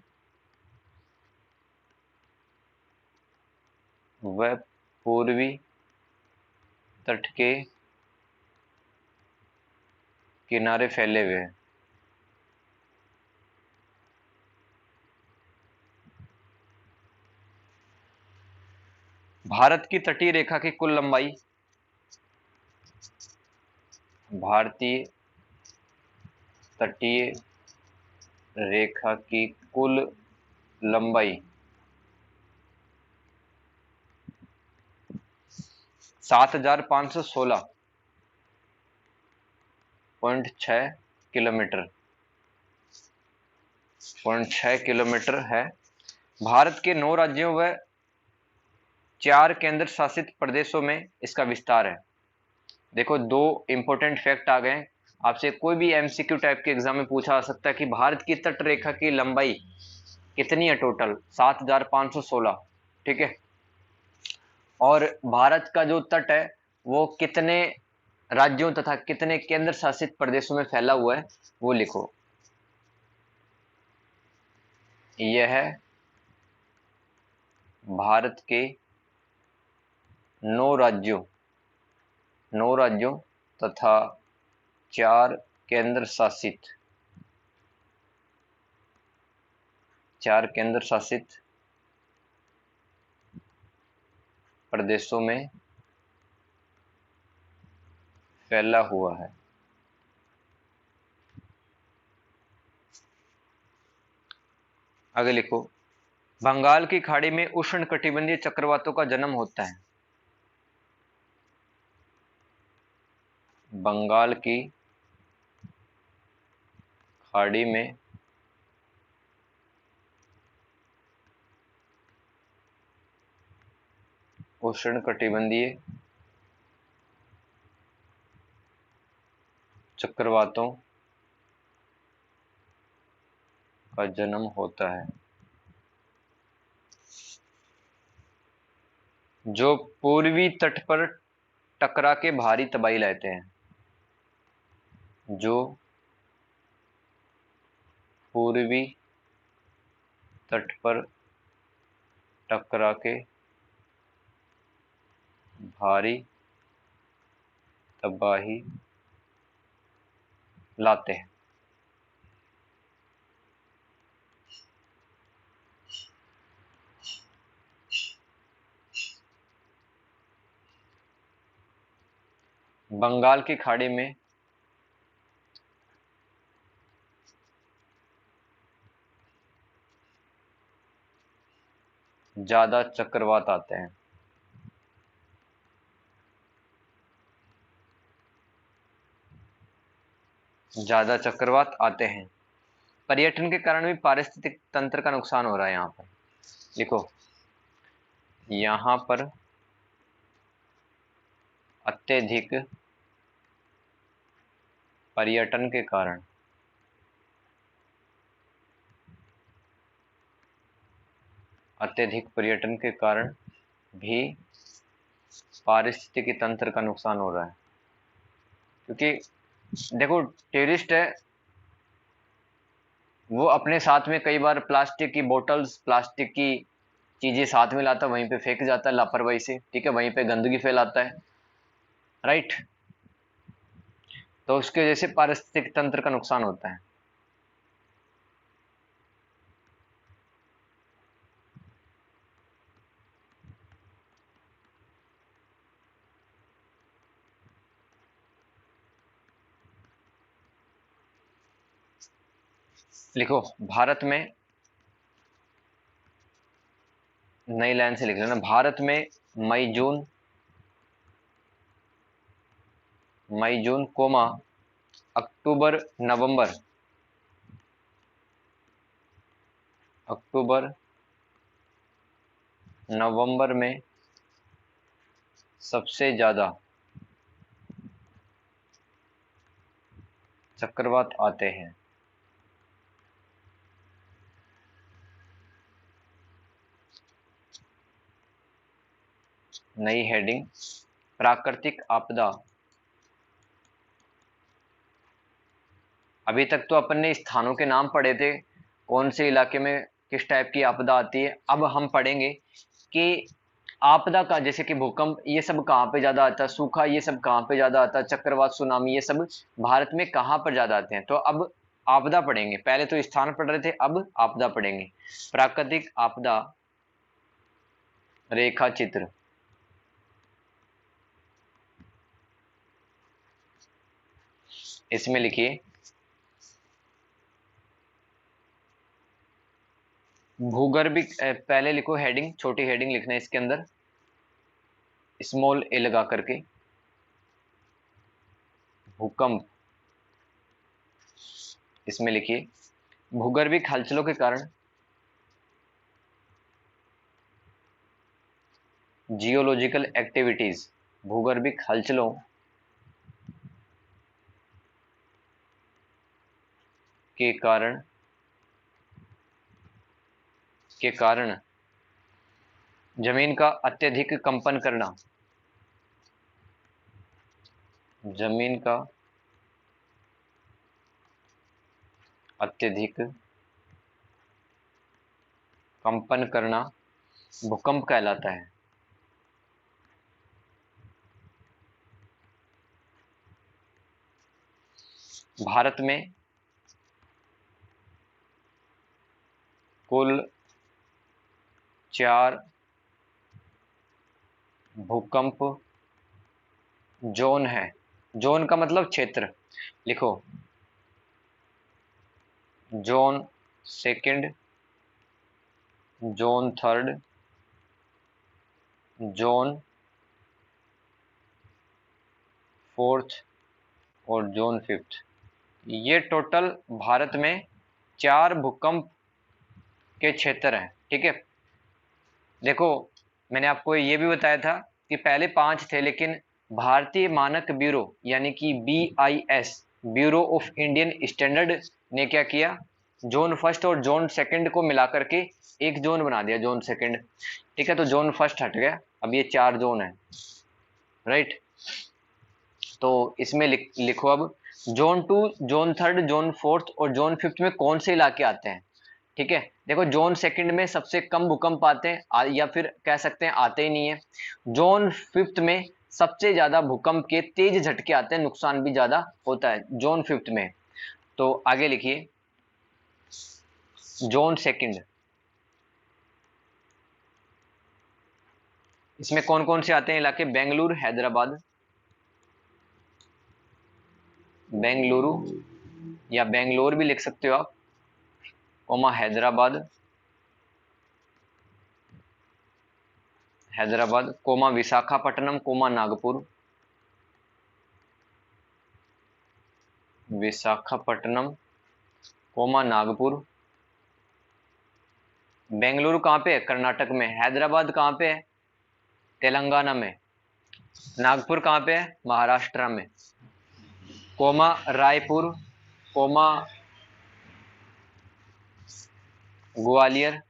Speaker 1: व पूर्वी तट के किनारे फैले हुए हैं। भारत की तटीय रेखा की कुल लंबाई, भारतीय तटीय रेखा की कुल लंबाई 7516.6 किलोमीटर 0.6 किलोमीटर है। भारत के 9 राज्यों व 4 केंद्र शासित प्रदेशों में इसका विस्तार है। देखो, दो इंपॉर्टेंट फैक्ट आ गए। आपसे कोई भी एमसीक्यू टाइप के एग्जाम में पूछा जा सकता है कि भारत की तट रेखा की लंबाई कितनी है टोटल, 7516। ठीक है, और भारत का जो तट है वो कितने राज्यों तथा कितने केंद्र शासित प्रदेशों में फैला हुआ है वो लिखो। यह भारत के 9 राज्यों तथा 4 केंद्र शासित प्रदेशों में फैला हुआ है। आगे लिखो, बंगाल की खाड़ी में उष्णकटिबंधीय चक्रवातों का जन्म होता है। बंगाल की खाड़ी में उष्णकटिबंधीय चक्रवातों का जन्म होता है, जो पूर्वी तट पर टकरा के भारी तबाही लाते हैं। जो पूर्वी तट पर टकरा के भारी तबाही लाते हैं। बंगाल की खाड़ी में ज्यादा चक्रवात आते हैं। ज्यादा चक्रवात आते हैं। पर्यटन के कारण भी पारिस्थितिक तंत्र का नुकसान हो रहा है। यहाँ पर लिखो, यहाँ पर अत्यधिक पर्यटन के कारण भी पारिस्थितिकी तंत्र का नुकसान हो रहा है। क्योंकि देखो, टूरिस्ट है वो अपने साथ में कई बार प्लास्टिक की बोतल्स, प्लास्टिक की चीजें साथ में लाता है, वहीं पे फेंक जाता है लापरवाही से। ठीक है, वहीं पे गंदगी फैलाता है। राइट, तो उसकी वजह से पारिस्थितिक तंत्र का नुकसान होता है। लिखो, भारत में, नई लाइन से लिख लेना, भारत में मई जून कोमा अक्टूबर नवंबर में सबसे ज्यादा चक्रवात आते हैं। नई हेडिंग, प्राकृतिक आपदा। अभी तक तो अपन ने स्थानों के नाम पढ़े थे, कौन से इलाके में किस टाइप की आपदा आती है। अब हम पढ़ेंगे कि आपदा का, जैसे कि भूकंप, ये सब कहाँ पे ज्यादा आता है, सूखा ये सब कहाँ पे ज्यादा आता है, चक्रवात, सुनामी, ये सब भारत में कहाँ पर ज्यादा आते हैं। तो अब आपदा पढ़ेंगे। पहले तो स्थान पढ़ रहे थे, अब आपदा पढ़ेंगे। प्राकृतिक आपदा रेखा चित्र। इसमें लिखिए भूगर्भिक, पहले लिखो हेडिंग, छोटी हेडिंग लिखना है इसके अंदर, स्मॉल ए लगा करके, भूकंप। इसमें लिखिए भूगर्भिक हलचलों के कारण जियोलॉजिकल एक्टिविटीज, भूगर्भिक हलचलों के कारण जमीन का अत्यधिक कंपन करना, जमीन का अत्यधिक कंपन करना भूकंप कहलाता है। भारत में कुल 4 भूकंप जोन है। जोन का मतलब क्षेत्र, लिखो zone second, zone third, zone fourth और जोन फिफ्थ। ये टोटल भारत में 4 भूकंप के क्षेत्र हैं। ठीक है, देखो मैंने आपको ये भी बताया था कि पहले 5 थे, लेकिन भारतीय मानक ब्यूरो यानी कि BIS, bureau of Indian standard ने क्या किया, जोन फर्स्ट और जोन सेकंड को मिला करके एक जोन बना दिया, जोन सेकंड। ठीक है, तो जोन फर्स्ट हट गया, अब ये 4 जोन है, राइट। तो इसमें लिखो अब zone 2, zone third, zone fourth और जोन फिफ्थ में कौन से इलाके आते हैं। ठीक है, देखो जोन सेकंड में सबसे कम भूकंप आते हैं, या फिर कह सकते हैं आते ही नहीं है। जोन फिफ्थ में सबसे ज्यादा भूकंप के तेज झटके आते हैं, नुकसान भी ज्यादा होता है जोन फिफ्थ में। तो आगे लिखिए जोन सेकंड, इसमें कौन कौन से आते हैं इलाके, बेंगलुरु, हैदराबाद, बेंगलुरु या बेंगलोर भी लिख सकते हो आप, comma Hyderabad, Hyderabad, comma Visakhapatnam, comma Nagpur, Visakhapatnam, comma Nagpur. Bengaluru कहाँ पे है, कर्नाटक में। हैदराबाद कहाँ पे है, तेलंगाना में। नागपुर कहाँ पे है, महाराष्ट्र में। Comma Raipur, comma Gwalior.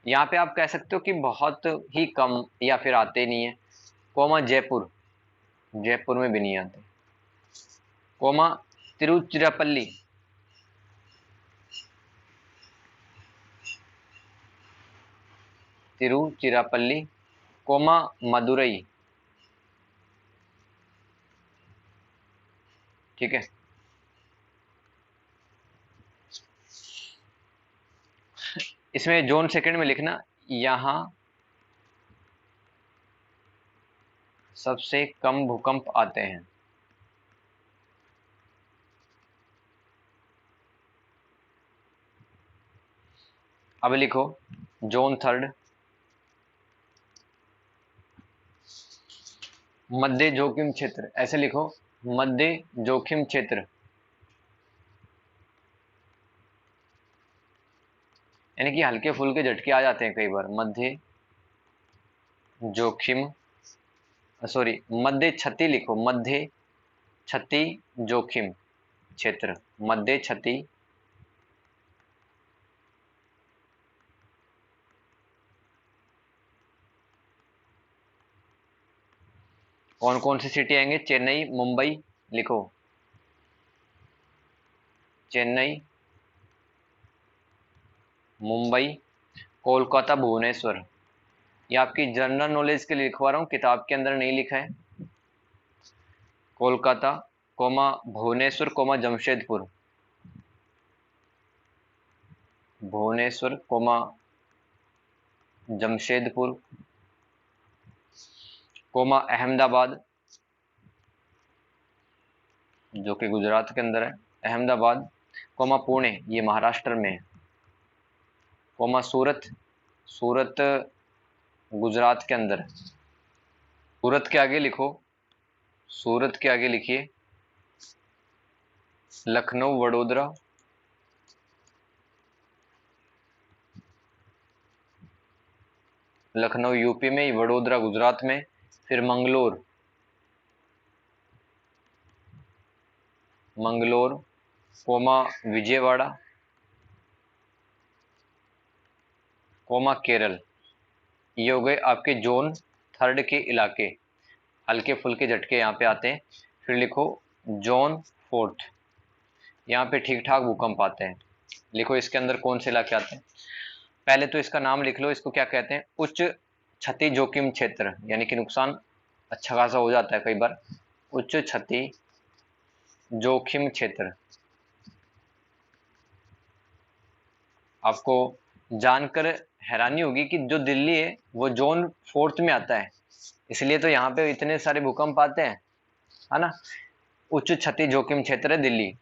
Speaker 1: यहाँ पे आप कह सकते हो कि बहुत ही कम या फिर आते नहीं है। कोमा जयपुर, जयपुर में भी नहीं आते। Comma Tiruchirappalli, Tiruchirappalli, comma Madurai. ठीक है, इसमें जोन सेकंड में लिखना यहां सबसे कम भूकंप आते हैं। अब लिखो जोन थर्ड, मध्य जोखिम क्षेत्र, ऐसे लिखो मध्य जोखिम क्षेत्र, यानी कि हल्के फुल्के झटके आ जाते हैं कई बार। मध्य जोखिम, सॉरी मध्य क्षति लिखो, मध्य क्षति जोखिम क्षेत्र, मध्य क्षति कौन कौन सी सिटी आएंगे, चेन्नई, मुंबई लिखो, चेन्नई, मुंबई, कोलकाता, भुवनेश्वर। ये आपकी जनरल नॉलेज के लिए लिखवा रहा हूँ, किताब के अंदर नहीं लिखा है। Kolkata, comma Bhubaneswar, comma Jamshedpur, Bhubaneswar, comma Jamshedpur, comma Ahmedabad, जो कि गुजरात के अंदर है। अहमदाबाद, कोमा पुणे, ये महाराष्ट्र में है। कोमा सूरत, सूरत गुजरात के अंदर है। सूरत के आगे लिखो, सूरत के आगे लिखिए लखनऊ, वडोदरा, लखनऊ यूपी में, वडोदरा गुजरात में, फिर मंगलोर, मंगलोर, कोमा विजयवाड़ा, कोमा केरल। ये हो गए आपके जोन थर्ड के इलाके, हल्के फुल्के झटके यहाँ पे आते हैं। फिर लिखो जोन फोर्थ, यहाँ पे ठीक ठाक भूकंप आते हैं। लिखो इसके अंदर कौन से इलाके आते हैं। पहले तो इसका नाम लिख लो, इसको क्या कहते हैं, उच्च क्षति जोखिम क्षेत्र, यानी कि नुकसान अच्छा खासा हो जाता है कई बार। उच्च क्षति जोखिम क्षेत्र। आपको जानकर हैरानी होगी कि जो दिल्ली है वो जोन फोर्थ में आता है, इसलिए तो यहाँ पे इतने सारे भूकंप आते हैं, है ना। उच्च क्षति जोखिम क्षेत्र है दिल्ली,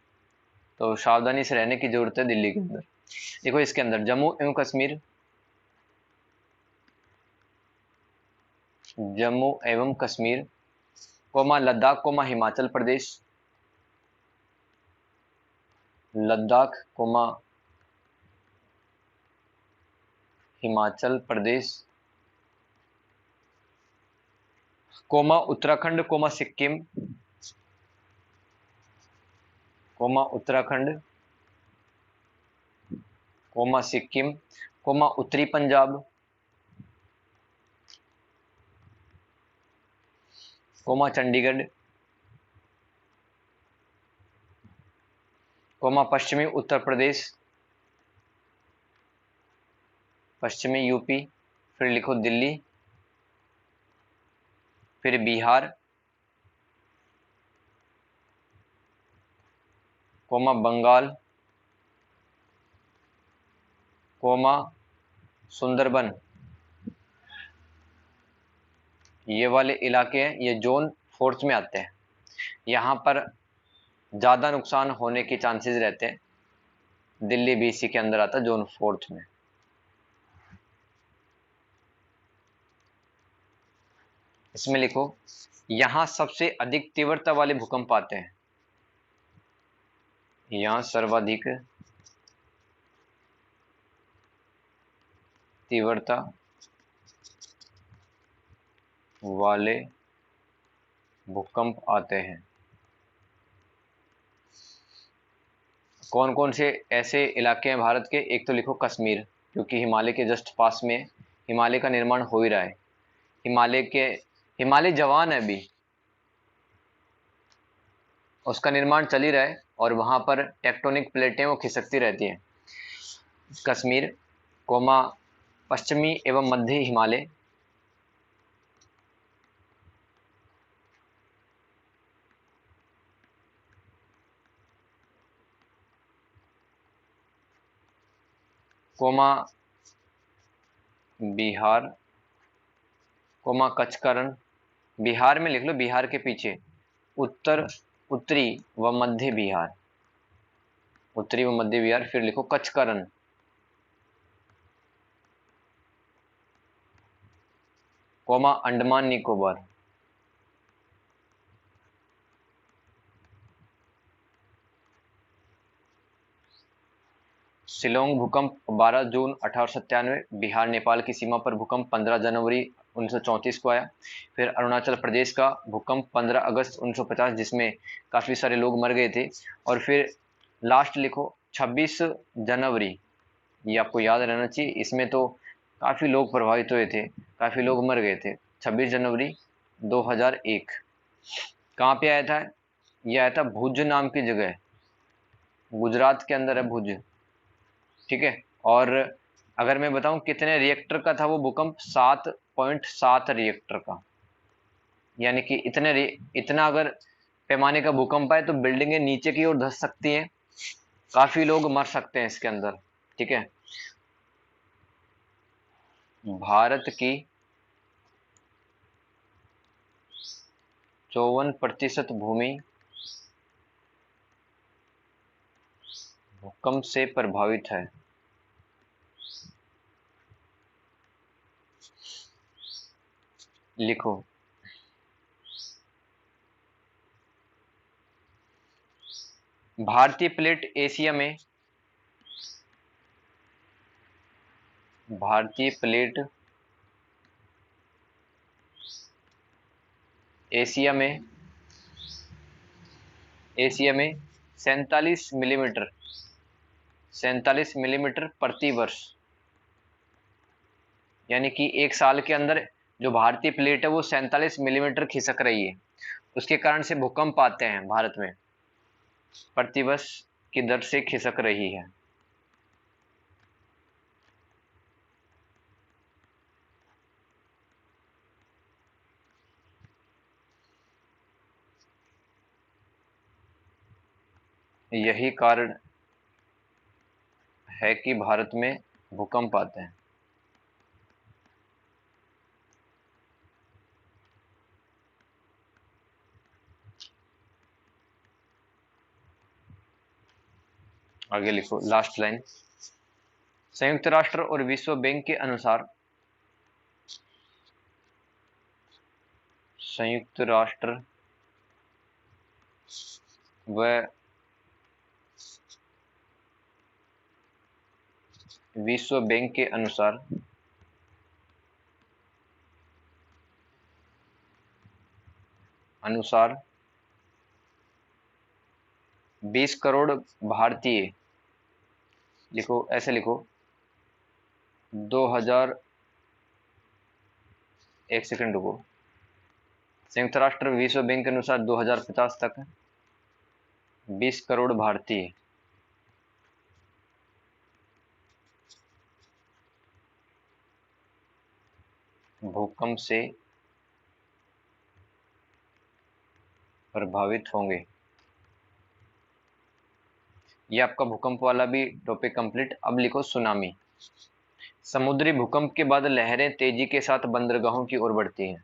Speaker 1: तो सावधानी से रहने की जरूरत है दिल्ली के अंदर। देखो इसके अंदर जम्मू एवं कश्मीर, जम्मू एवं Kashmir, comma Ladakh, comma Himachal Pradesh, Ladakh, comma Himachal Pradesh, comma Uttarakhand, comma Sikkim, comma Uttarakhand, comma Sikkim, comma उत्तरी पंजाब, कोमा चंडीगढ़, कोमा पश्चिमी उत्तर प्रदेश, पश्चिमी यूपी, फिर लिखो दिल्ली, फिर बिहार, कोमा बंगाल, कोमा सुंदरबन। ये वाले इलाके हैं, ये जोन फोर्थ में आते हैं। यहाँ पर ज़्यादा नुकसान होने के चांसेस रहते हैं। दिल्ली भी इसी के अंदर आता है, जोन फोर्थ में। इसमें लिखो यहाँ सबसे अधिक तीव्रता वाले भूकंप आते हैं। यहाँ सर्वाधिक तीव्रता वाले भूकंप आते हैं। कौन कौन से ऐसे इलाके हैं भारत के। एक तो लिखो कश्मीर, क्योंकि हिमालय के जस्ट पास में, हिमालय का निर्माण हो ही रहा है। हिमालय जवान है अभी, उसका निर्माण चल ही रहा है, और वहां पर टेक्टोनिक प्लेटें वो खिसकती रहती हैं। कश्मीर, कोमा पश्चिमी एवं मध्य हिमालय, कोमा बिहार, कोमा कचकरण। बिहार में लिख लो, बिहार के पीछे उत्तर, उत्तरी व मध्य बिहार, उत्तरी व मध्य बिहार। फिर लिखो कचकरण, कोमा अंडमान निकोबार, शिलोंग भूकंप 12 जून 1897, बिहार नेपाल की सीमा पर भूकंप 15 जनवरी 1934 को आया। फिर अरुणाचल प्रदेश का भूकंप 15 अगस्त 1950, जिसमें काफ़ी सारे लोग मर गए थे। और फिर लास्ट लिखो 26 जनवरी, ये आपको याद रहना चाहिए, इसमें तो काफ़ी लोग प्रभावित हुए थे, काफ़ी लोग मर गए थे। 26 जनवरी 2001 कहाँ पे आया था, ये आया था भुज नाम की जगह, गुजरात के अंदर है भुज, ठीक है। और अगर मैं बताऊं कितने रिएक्टर का था वो भूकंप, 7.7 रिएक्टर का, यानी कि इतना अगर पैमाने का भूकंप आए तो बिल्डिंगें नीचे की ओर धंस सकती हैं, काफी लोग मर सकते हैं इसके अंदर, ठीक है। भारत की 54% भूमि भूकंप से प्रभावित है? लिखो। भारतीय प्लेट एशिया में, भारतीय प्लेट एशिया में, एशिया में 47 मिलीमीटर, 47 मिलीमीटर प्रति वर्ष, यानी कि एक साल के अंदर जो भारतीय प्लेट है वो 47 मिलीमीटर खिसक रही है। उसके कारण से भूकंप आते हैं भारत में, प्रतिवर्ष की दर से खिसक रही है। यही कारण है कि भारत में भूकंप आते हैं। आगे लिखो लास्ट लाइन। संयुक्त राष्ट्र और विश्व बैंक के अनुसार, संयुक्त राष्ट्र व विश्व बैंक के अनुसार अनुसार 20 करोड़ भारतीय, लिखो ऐसे लिखो, 2000, एक सेकंड रुको। संयुक्त राष्ट्र विश्व बैंक के अनुसार 2050 तक 20 करोड़ भारतीय भूकंप से प्रभावित होंगे। ये आपका भूकंप वाला भी टॉपिक कंप्लीट। अब लिखो सुनामी। समुद्री भूकंप के बाद लहरें तेजी के साथ बंदरगाहों की ओर बढ़ती हैं।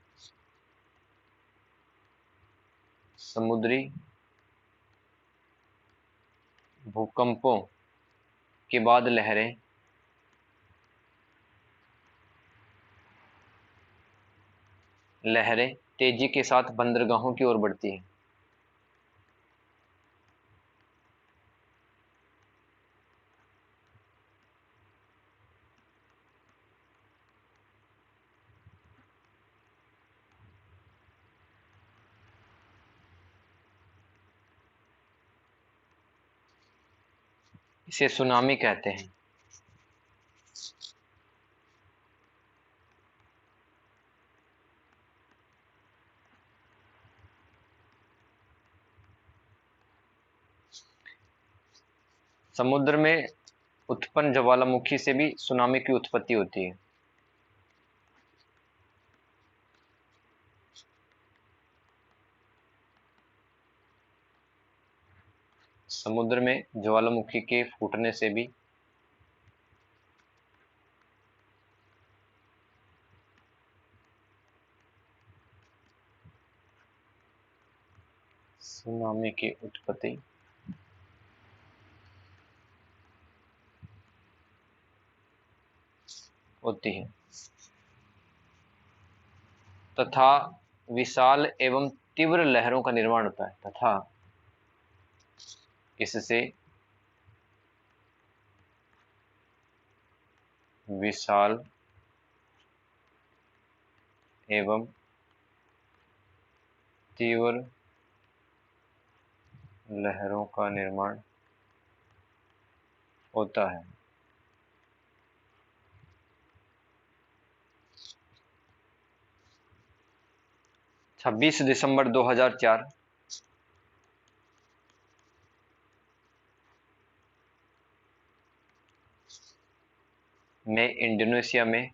Speaker 1: समुद्री भूकंपों के बाद लहरें तेजी के साथ बंदरगाहों की ओर बढ़ती हैं। इसे सुनामी कहते हैं। समुद्र में उत्पन्न ज्वालामुखी से भी सुनामी की उत्पत्ति होती है। समुद्र में ज्वालामुखी के फूटने से भी सुनामी की उत्पत्ति होती है तथा विशाल एवं तीव्र लहरों का निर्माण होता है। तथा इससे विशाल एवं तीव्र लहरों का निर्माण होता है। 26 दिसंबर 2004 में इंडोनेशिया में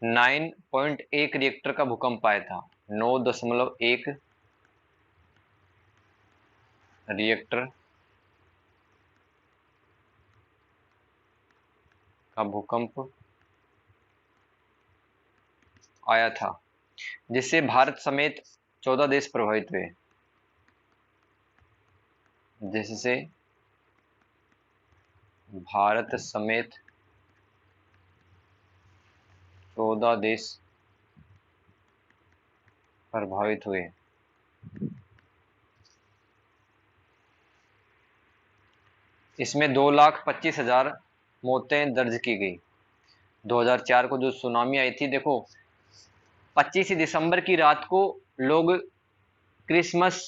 Speaker 1: 9.1 रिएक्टर का भूकंप आया था। 9.1 रिएक्टर का भूकंप आया था, जिससे भारत समेत 14 देश प्रभावित हुए। जिससे भारत समेत 14 देश प्रभावित हुए। इसमें 2,25,000 मौतें दर्ज की गई। 2004 को जो सुनामी आई थी, देखो 25 दिसंबर की रात को लोग क्रिसमस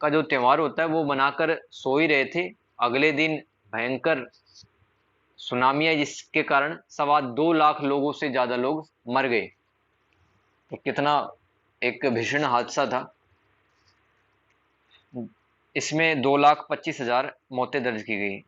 Speaker 1: का जो त्योहार होता है वो मनाकर सो ही रहे थे। अगले दिन भयंकर सुनामी आई, जिसके कारण 2.25 लाख लोगों से ज्यादा लोग मर गए। तो कितना एक भीषण हादसा था। इसमें 2,25,000 मौतें दर्ज की गई।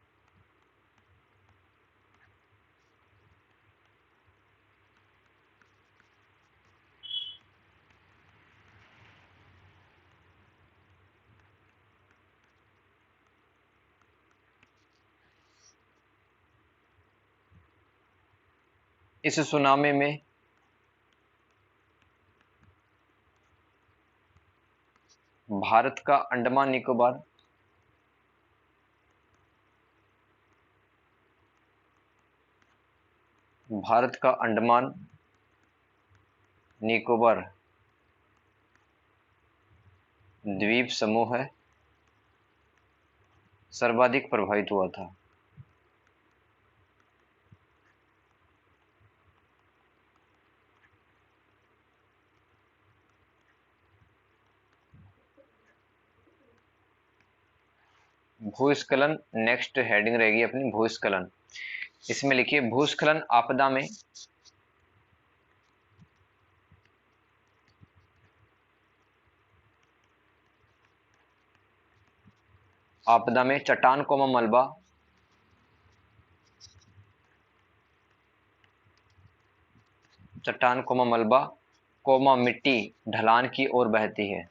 Speaker 1: इस सुनामी में भारत का अंडमान निकोबार, भारत का अंडमान निकोबार द्वीप समूह है सर्वाधिक प्रभावित हुआ था। भूस्खलन नेक्स्ट हेडिंग रहेगी अपनी, भूस्खलन। इसमें लिखिए भूस्खलन आपदा में चट्टान कोमा मलबा, चट्टान कोमा मलबा कोमा मिट्टी ढलान की ओर बहती है।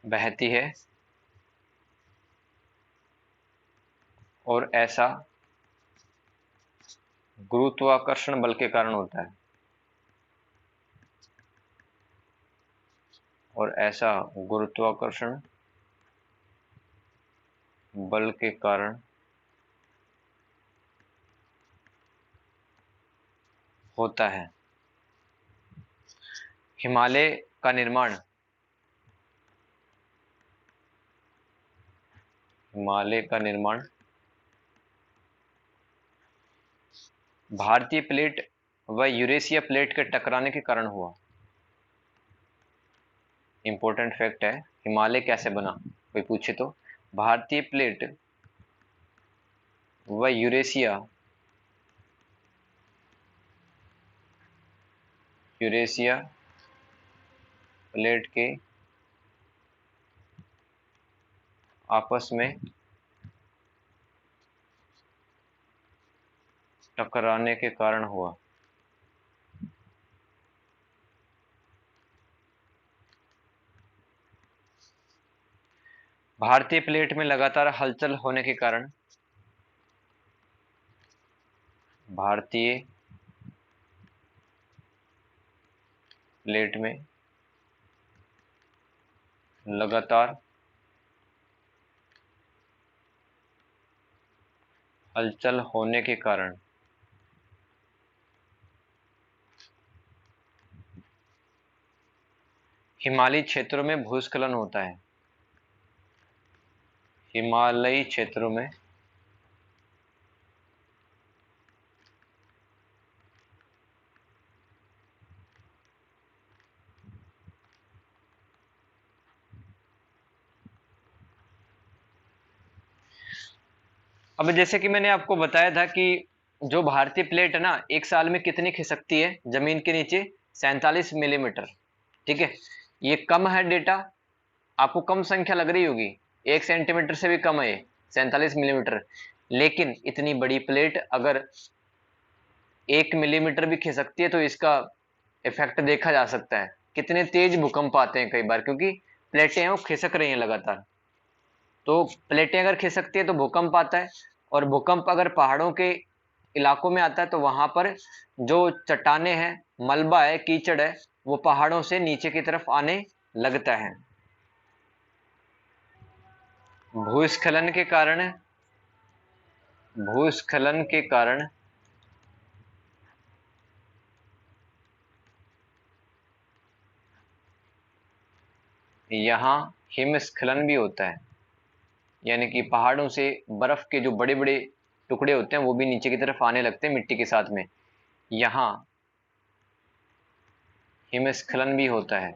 Speaker 1: बहती है और ऐसा गुरुत्वाकर्षण बल के कारण होता है। और ऐसा गुरुत्वाकर्षण बल के कारण होता है। हिमालय का निर्माण, हिमालय का निर्माण भारतीय प्लेट व यूरेशिया प्लेट के टकराने के कारण हुआ। इंपॉर्टेंट फैक्ट है, हिमालय कैसे बना कोई पूछे तो। भारतीय प्लेट व यूरेशिया प्लेट के आपस में टकराने के कारण हुआ। भारतीय प्लेट में लगातार हलचल होने के कारण, भारतीय प्लेट में लगातार हलचल होने के कारण हिमालयी क्षेत्रों में भूस्खलन होता है। हिमालयी क्षेत्रों में अब जैसे कि मैंने आपको बताया था कि जो भारतीय प्लेट है ना, एक साल में कितनी खिसकती है जमीन के नीचे, 47 मिलीमीटर। ठीक है, ये कम है डेटा, आपको कम संख्या लग रही होगी, 1 सेंटीमीटर से भी कम है ये, 47 मिलीमीटर। लेकिन इतनी बड़ी प्लेट अगर 1 मिलीमीटर भी खिसकती है तो इसका इफेक्ट देखा जा सकता है। कितने तेज भूकंप आते हैं कई बार, क्योंकि प्लेटें हैं वो खिसक रही हैं लगातार। तो प्लेटें अगर खिसकती है तो भूकंप आता है, और भूकंप अगर पहाड़ों के इलाकों में आता है तो वहां पर जो चट्टाने हैं, मलबा है, कीचड़ है, वो पहाड़ों से नीचे की तरफ आने लगता है। भूस्खलन के कारण, भूस्खलन के कारण यहाँ हिमस्खलन भी होता है, यानी कि पहाड़ों से बर्फ के जो बड़े बड़े टुकड़े होते हैं वो भी नीचे की तरफ आने लगते हैं मिट्टी के साथ में। यहाँ हिमस्खलन भी होता है।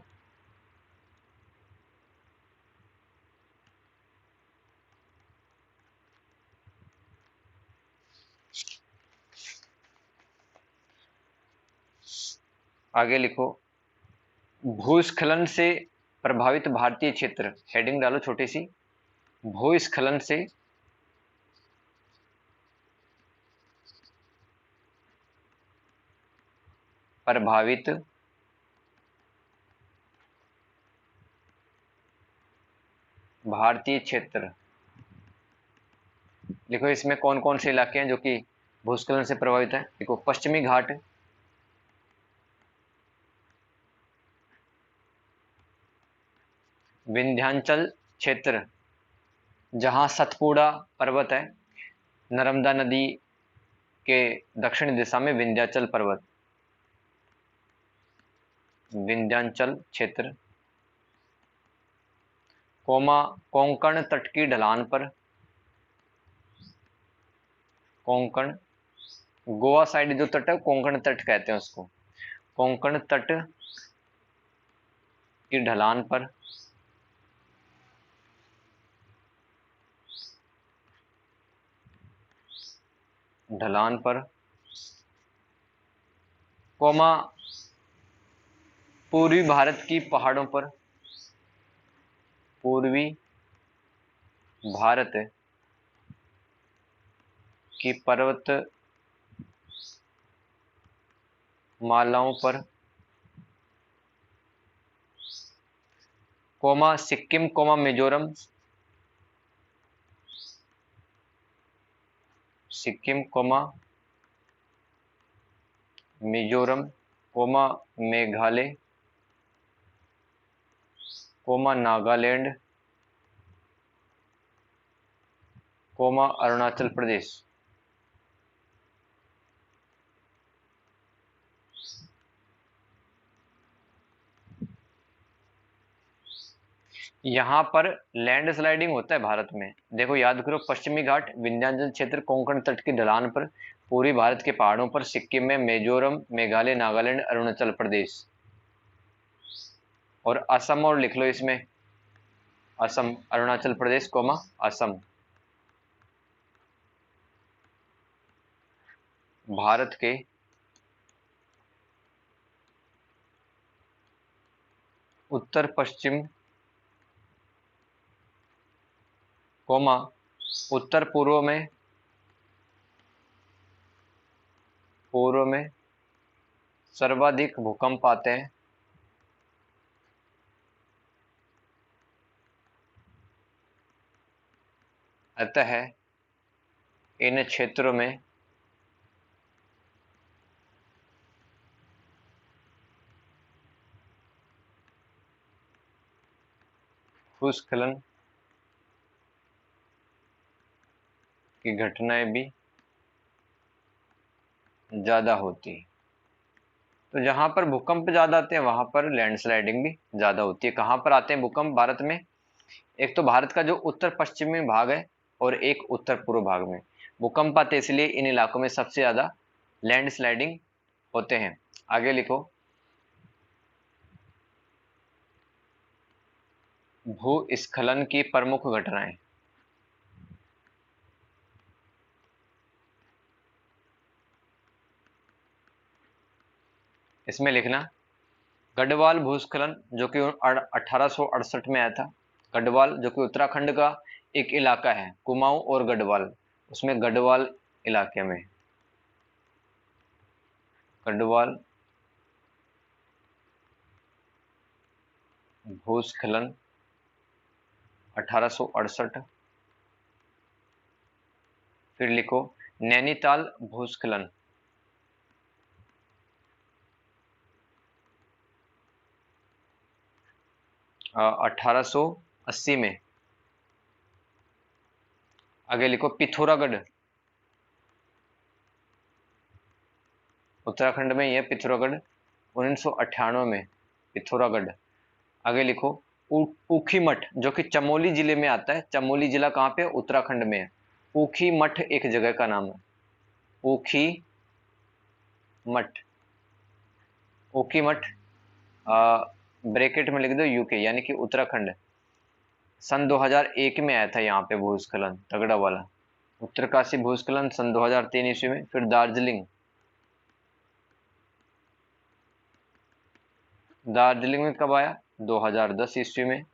Speaker 1: आगे लिखो, भूस्खलन से प्रभावित भारतीय क्षेत्र, हेडिंग डालो छोटी सी, भूस्खलन से प्रभावित भारतीय क्षेत्र। देखो इसमें कौन कौन से इलाके हैं जो कि भूस्खलन से प्रभावित है। देखो, पश्चिमी घाट, विंध्याचल क्षेत्र जहां सतपुड़ा पर्वत है, नर्मदा नदी के दक्षिण दिशा में विंध्याचल पर्वत, विंध्याचल क्षेत्र, कोंकण तट की ढलान पर, कोंकण, गोवा साइड जो तट है कोंकण तट कहते हैं उसको, कोंकण तट की ढलान पर, ढलान पर, कोमा पूर्वी भारत की पहाड़ों पर, पूर्वी भारत की पर्वत मालाओं पर, comma Sikkim, comma Mizoram, Sikkim comma Mizoram, comma Meghalaya, comma Nagaland, comma Arunachal Pradesh. यहां पर लैंडस्लाइडिंग होता है भारत में। देखो याद करो, पश्चिमी घाट, विंध्याचल क्षेत्र, कोंकण तट की ढलान पर, पूर्वी भारत के पहाड़ों पर, सिक्किम में, मिजोरम, मेघालय, नागालैंड, अरुणाचल प्रदेश। और असम और लिख लो इसमें, असम, अरुणाचल प्रदेश कोमा असम। भारत के उत्तर पश्चिम कोमा उत्तर पूर्व में, पूर्व में सर्वाधिक भूकंप आते हैं। अतः इन क्षेत्रों में भूस्खलन की घटनाएं भी ज्यादा होती है। तो जहां पर भूकंप ज्यादा आते हैं वहां पर लैंडस्लाइडिंग भी ज्यादा होती है। कहां पर आते हैं भूकंप भारत में? एक तो भारत का जो उत्तर पश्चिमी भाग है और एक उत्तर पूर्व भाग में भूकंप आते हैं, इसलिए इन इलाकों में सबसे ज्यादा लैंडस्लाइडिंग होते हैं। आगे लिखो, भूस्खलन की प्रमुख घटनाएं। इसमें लिखना, गढ़वाल भूस्खलन जो कि 1868 में आया था। गढ़वाल जो कि उत्तराखंड का एक इलाका है, कुमाऊं और गढ़वाल, उसमें गढ़वाल इलाके में, गढ़वाल भूस्खलन 1868। फिर लिखो नैनीताल भूस्खलन। 1880 में। आगे लिखो पिथौरागढ़, उत्तराखंड में यह पिथौरागढ़ 1998 में, पिथौरागढ़। आगे लिखो ऊखीमठ, जो कि चमोली जिले में आता है। चमोली जिला कहाँ पे है? उत्तराखंड में है। ऊखीमठ एक जगह का नाम है, ऊखी मठ। ऊखीमठ ब्रैकेट में लिख दो यूके, यानी कि उत्तराखंड। सन 2001 में आया था यहाँ पे भूस्खलन तगड़ा वाला। उत्तरकाशी भूस्खलन सन 2003 ईस्वी में। फिर दार्जिलिंग, दार्जिलिंग में कब आया? 2010 ईस्वी में।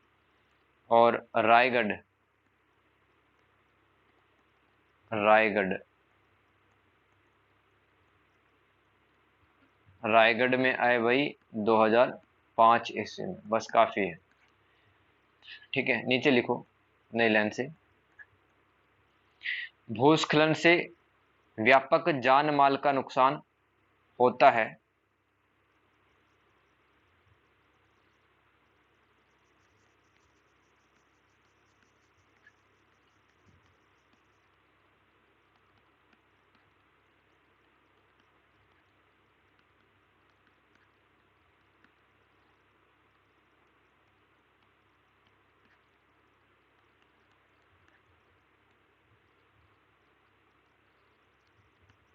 Speaker 1: और रायगढ़, रायगढ़, रायगढ़ में आए भाई 2005 ईस्वी में। बस काफी है, ठीक है। नीचे लिखो नई लाइन से, भूस्खलन से व्यापक जान माल का नुकसान होता है।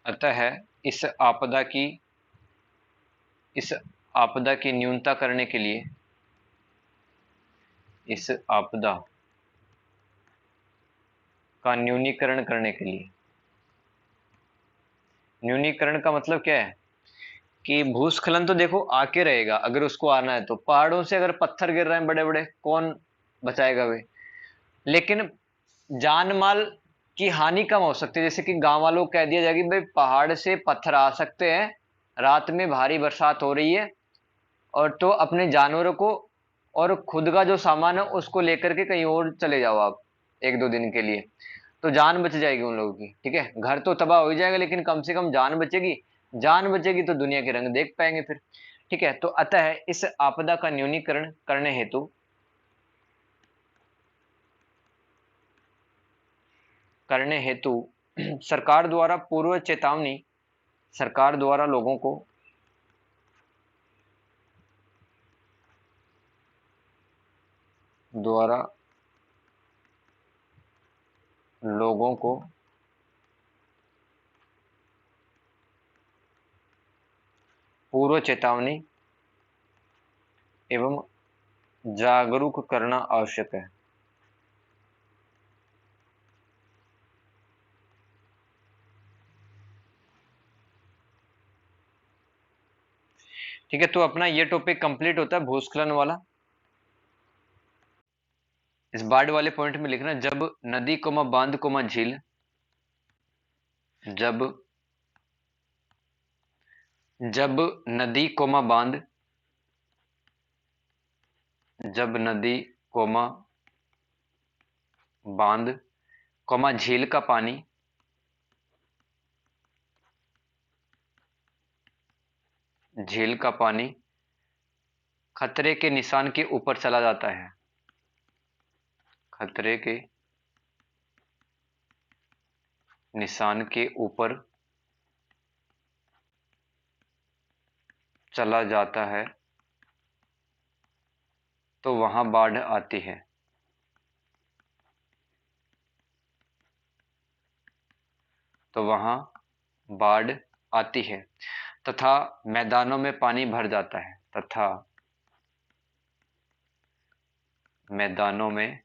Speaker 1: अतः इस आपदा की इस आपदा की न्यूनता करने के लिए, इस आपदा का न्यूनीकरण करने के लिए, न्यूनीकरण का मतलब क्या है कि भूस्खलन तो देखो आके रहेगा, अगर उसको आना है तो। पहाड़ों से अगर पत्थर गिर रहे हैं बड़े बड़े, कौन बचाएगा वे? लेकिन जान माल की हानि कम हो सकती है। जैसे कि गांव वालों को कह दिया जाएगा कि भाई पहाड़ से पत्थर आ सकते हैं, रात में भारी बरसात हो रही है, और तो अपने जानवरों को और खुद का जो सामान है उसको लेकर के कहीं और चले जाओ आप, एक दो दिन के लिए। तो जान बच जाएगी उन लोगों की, ठीक है। घर तो तबाह हो ही जाएगा, लेकिन कम से कम जान बचेगी। जान बचेगी तो दुनिया के रंग देख पाएंगे फिर, ठीक है। तो अतः इस आपदा का न्यूनीकरण करने हेतु सरकार द्वारा पूर्व चेतावनी, सरकार द्वारा लोगों को पूर्व चेतावनी एवं जागरूक करना आवश्यक है। ठीक है, तो अपना ये टॉपिक कंप्लीट होता है भूस्खलन वाला। इस बाढ़ वाले पॉइंट में लिखना, जब नदी कोमा बांध कोमा झील, जब नदी कोमा बांध, जब नदी कोमा बांध कोमा झील का पानी, झील का पानी खतरे के निशान के ऊपर चला जाता है, खतरे के निशान के ऊपर चला जाता है, तो वहां बाढ़ आती है। तो वहां बाढ़ आती है तथा मैदानों में पानी भर जाता है, तथा मैदानों में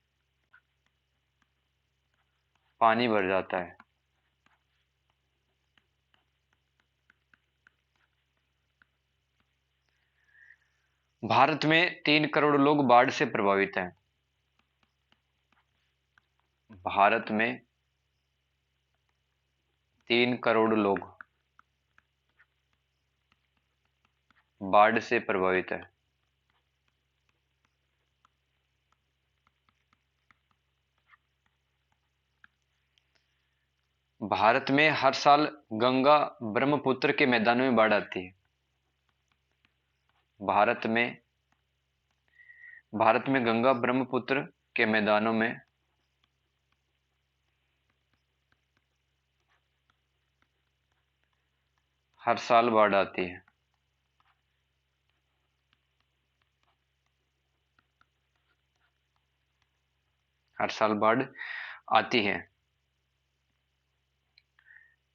Speaker 1: पानी भर जाता है। भारत में 3 करोड़ लोग बाढ़ से प्रभावित हैं। भारत में 3 करोड़ लोग बाढ़ से प्रभावित है। भारत में हर साल गंगा ब्रह्मपुत्र के मैदानों में बाढ़ आती है। भारत में गंगा ब्रह्मपुत्र के मैदानों में हर साल बाढ़ आती है। हर साल बाढ़ आती है।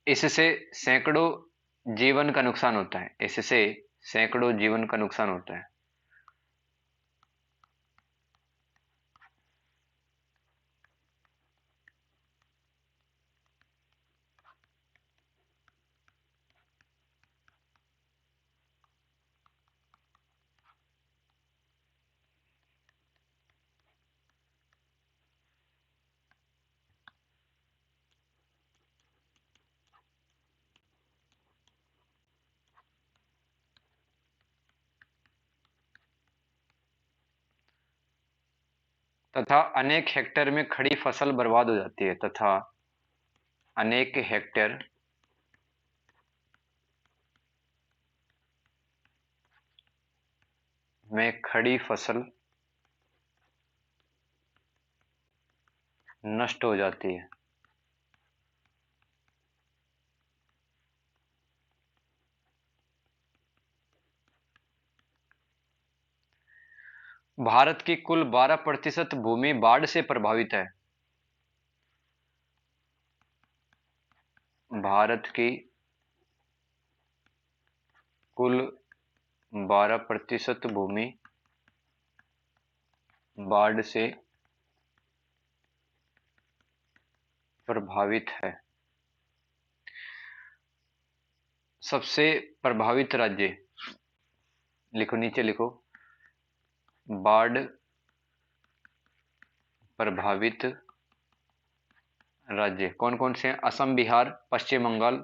Speaker 1: इससे सैकड़ों जीवन का नुकसान होता है। इससे सैकड़ों जीवन का नुकसान होता है। तथा अनेक हेक्टेयर में खड़ी फसल बर्बाद हो जाती है। तथा अनेक हेक्टेयर में खड़ी फसल नष्ट हो जाती है। भारत की कुल 12% भूमि बाढ़ से प्रभावित है। भारत की कुल 12% भूमि बाढ़ से प्रभावित है। सबसे प्रभावित राज्य लिखो, नीचे लिखो, बाढ़ प्रभावित राज्य कौन कौन से हैं? असम, बिहार, पश्चिम बंगाल,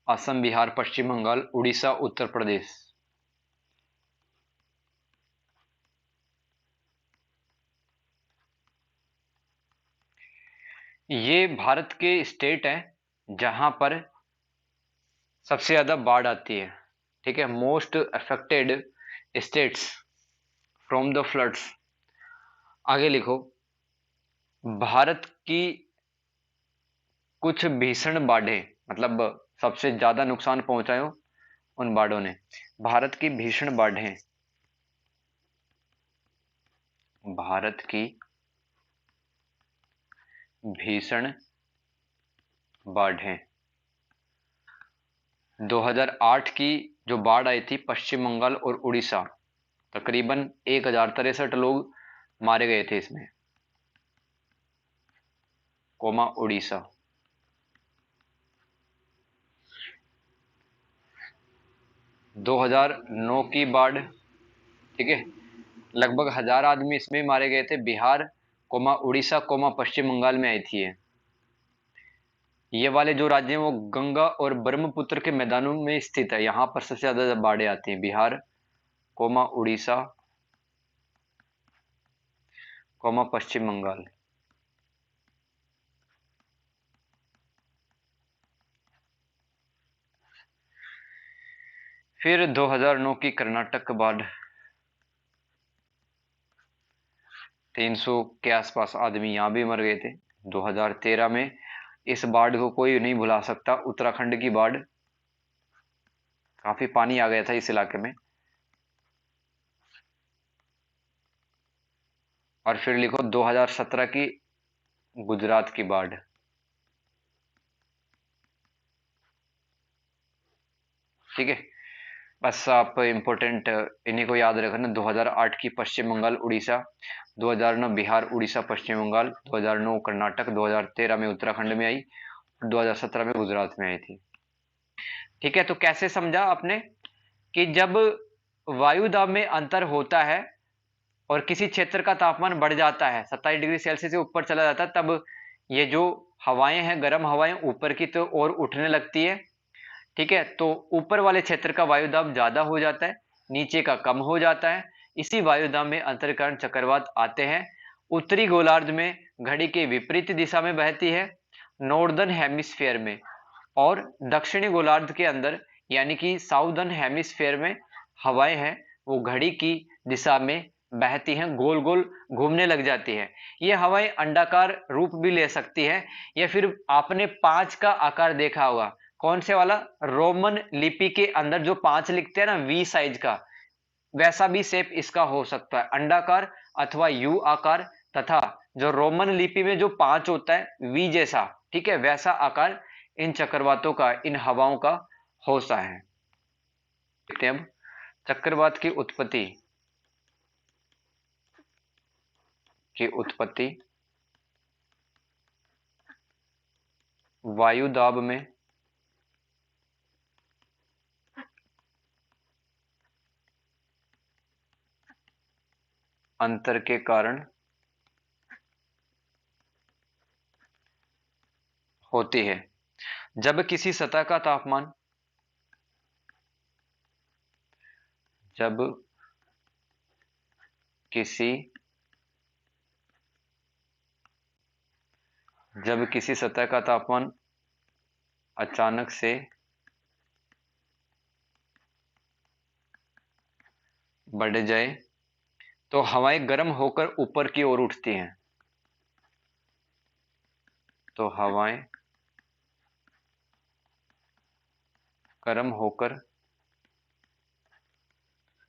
Speaker 1: असम, बिहार, पश्चिम बंगाल, उड़ीसा, उत्तर प्रदेश। ये भारत के स्टेट हैं जहां पर सबसे ज्यादा बाढ़ आती है। ठीक है, most affected states from the floods. आगे लिखो, भारत की कुछ भीषण बाढ़ें, मतलब सबसे ज्यादा नुकसान पहुंचाए हो उन बाढ़ों ने। भारत की भीषण बाढ़ें, भारत की भीषण बाढ़ें 2008 की जो बाढ़ आई थी पश्चिम बंगाल और उड़ीसा, तकरीबन 1063 लोग मारे गए थे इसमें, कोमा उड़ीसा। 2009 की बाढ़, ठीक है, लगभग 1000 आदमी इसमें मारे गए थे। बिहार, कोमा उड़ीसा, कोमा पश्चिम बंगाल में आई थी ये वाले जो राज्य हैं वो गंगा और ब्रह्मपुत्र के मैदानों में स्थित है। यहां पर सबसे ज्यादा बाढ़ें आती हैं। बिहार, कोमा उड़ीसा, कोमा पश्चिम बंगाल। फिर 2009 की कर्नाटक बाढ़, 300 के आसपास आदमी यहां भी मर गए थे। 2013 में इस बाढ़ को कोई नहीं भुला सकता, उत्तराखंड की बाढ़, काफी पानी आ गया था इस इलाके में। और फिर लिखो 2017 की गुजरात की बाढ़। ठीक है, बस आप इंपॉर्टेंट इन्हीं को याद रखना। 2008 की पश्चिम बंगाल उड़ीसा, 2009 बिहार उड़ीसा पश्चिम बंगाल, 2009 कर्नाटक, 2013 में उत्तराखंड में आई, 2017 में गुजरात में आई थी। ठीक है, तो कैसे समझा आपने कि जब वायु दाब में अंतर होता है और किसी क्षेत्र का तापमान बढ़ जाता है, 27 डिग्री सेल्सियस से ऊपर चला जाता है, तब ये जो हवाएं हैं, गर्म हवाएं ऊपर की तो ओर उठने लगती है। ठीक है, तो ऊपर वाले क्षेत्र का वायु दाब ज्यादा हो जाता है, नीचे का कम हो जाता है। इसी वायु दाब में अंतरकरण चक्रवात आते हैं। उत्तरी गोलार्ध में घड़ी के विपरीत दिशा में बहती है, नॉर्दर्न हेमिस्फीयर में, और दक्षिणी गोलार्ध के अंदर यानी कि साउदर्न हेमिस्फीयर में हवाएं हैं वो घड़ी की दिशा में बहती हैं, गोल गोल घूमने लग जाती है। ये हवाएं अंडाकार रूप भी ले सकती है, या फिर आपने 5 का आकार देखा होगा, कौन से वाला, रोमन लिपि के अंदर जो 5 लिखते हैं ना, वी साइज का, वैसा भी शेप इसका हो सकता है, अंडाकार अथवा यू आकार, तथा जो रोमन लिपि में जो 5 होता है वी जैसा, ठीक है, वैसा आकार इन चक्रवातों का, इन हवाओं का होता है। देखते हैं अब चक्रवात की उत्पत्ति वायु दाब में अंतर के कारण होती है। जब किसी सतह का तापमान जब किसी जब किसी सतह का तापमान अचानक से बढ़ जाए तो हवाएं गर्म होकर ऊपर की ओर उठती हैं। तो हवाएं गर्म होकर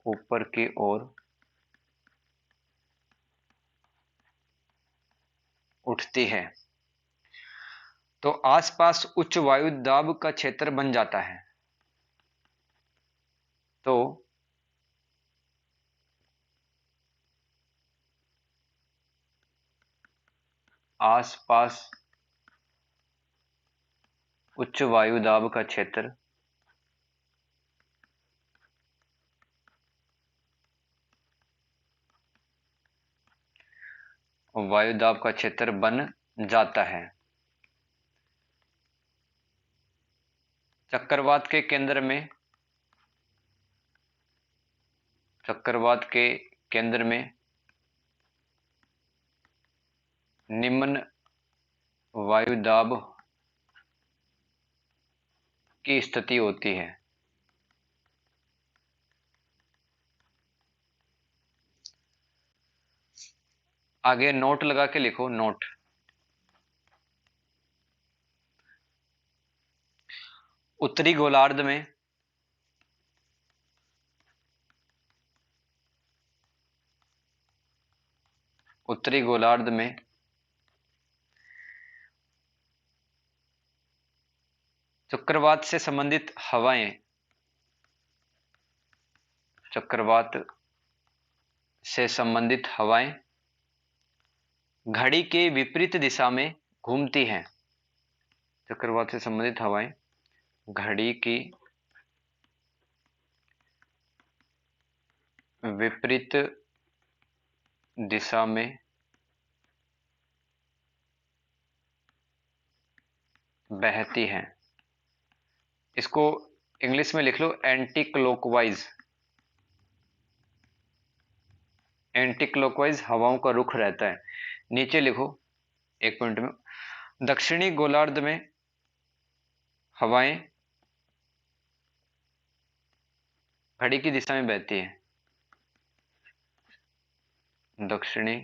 Speaker 1: ऊपर की ओर उठती है, तो आसपास उच्च वायु दाब का क्षेत्र बन जाता है। तो आसपास उच्च वायु दाब का क्षेत्र वायु दाब का क्षेत्र बन जाता है। चक्रवात के केंद्र में निम्न वायु दाब की स्थिति होती है। आगे नोट लगा के लिखो, नोट। उत्तरी गोलार्ध में चक्रवात से संबंधित हवाएं घड़ी के विपरीत दिशा में घूमती हैं। चक्रवात से संबंधित हवाएं घड़ी की विपरीत दिशा में बहती हैं। इसको इंग्लिश में लिख लो, एंटी क्लॉकवाइज। एंटी क्लॉकवाइज हवाओं का रुख रहता है। नीचे लिखो एक पॉइंट में, दक्षिणी गोलार्ध में हवाएं घड़ी की दिशा में बहती हैं। दक्षिणी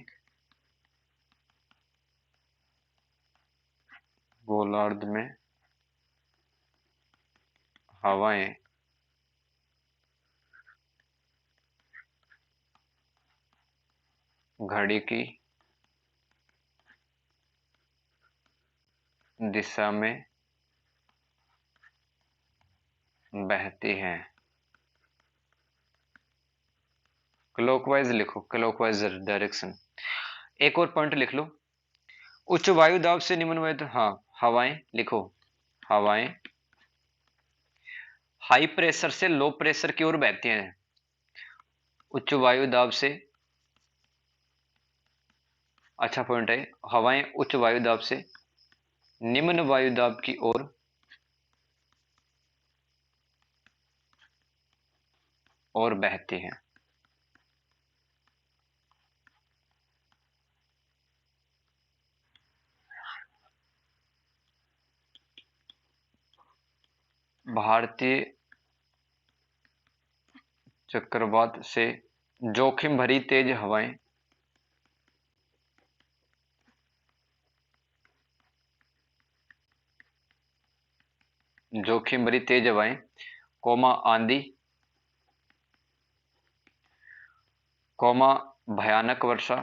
Speaker 1: गोलार्ध में हवाएं घड़ी की दिशा में बहती हैं। क्लॉकवाइज लिखो, क्लॉकवाइज डायरेक्शन। एक और पॉइंट लिख लो, उच्च वायु दाब से निम्न वायु, हाँ, हवाएं लिखो, हवाएं हाई प्रेशर से लो प्रेशर की ओर बहती हैं। उच्च वायु दाब से, अच्छा पॉइंट है, हवाएं उच्च वायु दाब से निम्न वायुदाब की ओर बहती हैं। भारतीय चक्रवात से जोखिम भरी तेज हवाएं जोखिम भरी तेज हवाएं, आंधी, भयानक वर्षा,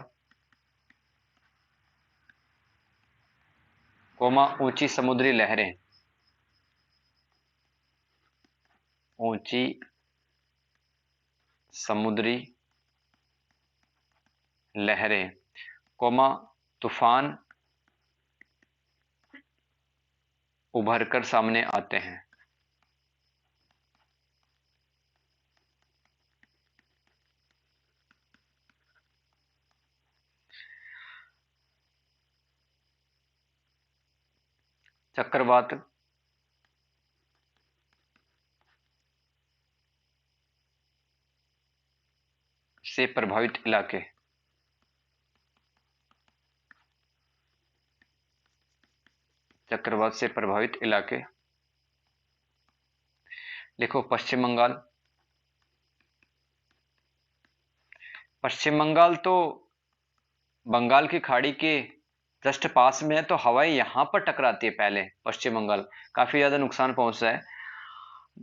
Speaker 1: ऊंची समुद्री लहरें। ऊंची समुद्री लहरें, तूफान उभर कर सामने आते हैं। चक्रवात से प्रभावित इलाके, चक्रवात से प्रभावित इलाके। लिखो पश्चिम बंगाल। पश्चिम बंगाल तो बंगाल की खाड़ी के जस्ट पास में है, तो हवाएं यहां पर टकराती है। पहले पश्चिम बंगाल काफी ज्यादा नुकसान पहुंचता है।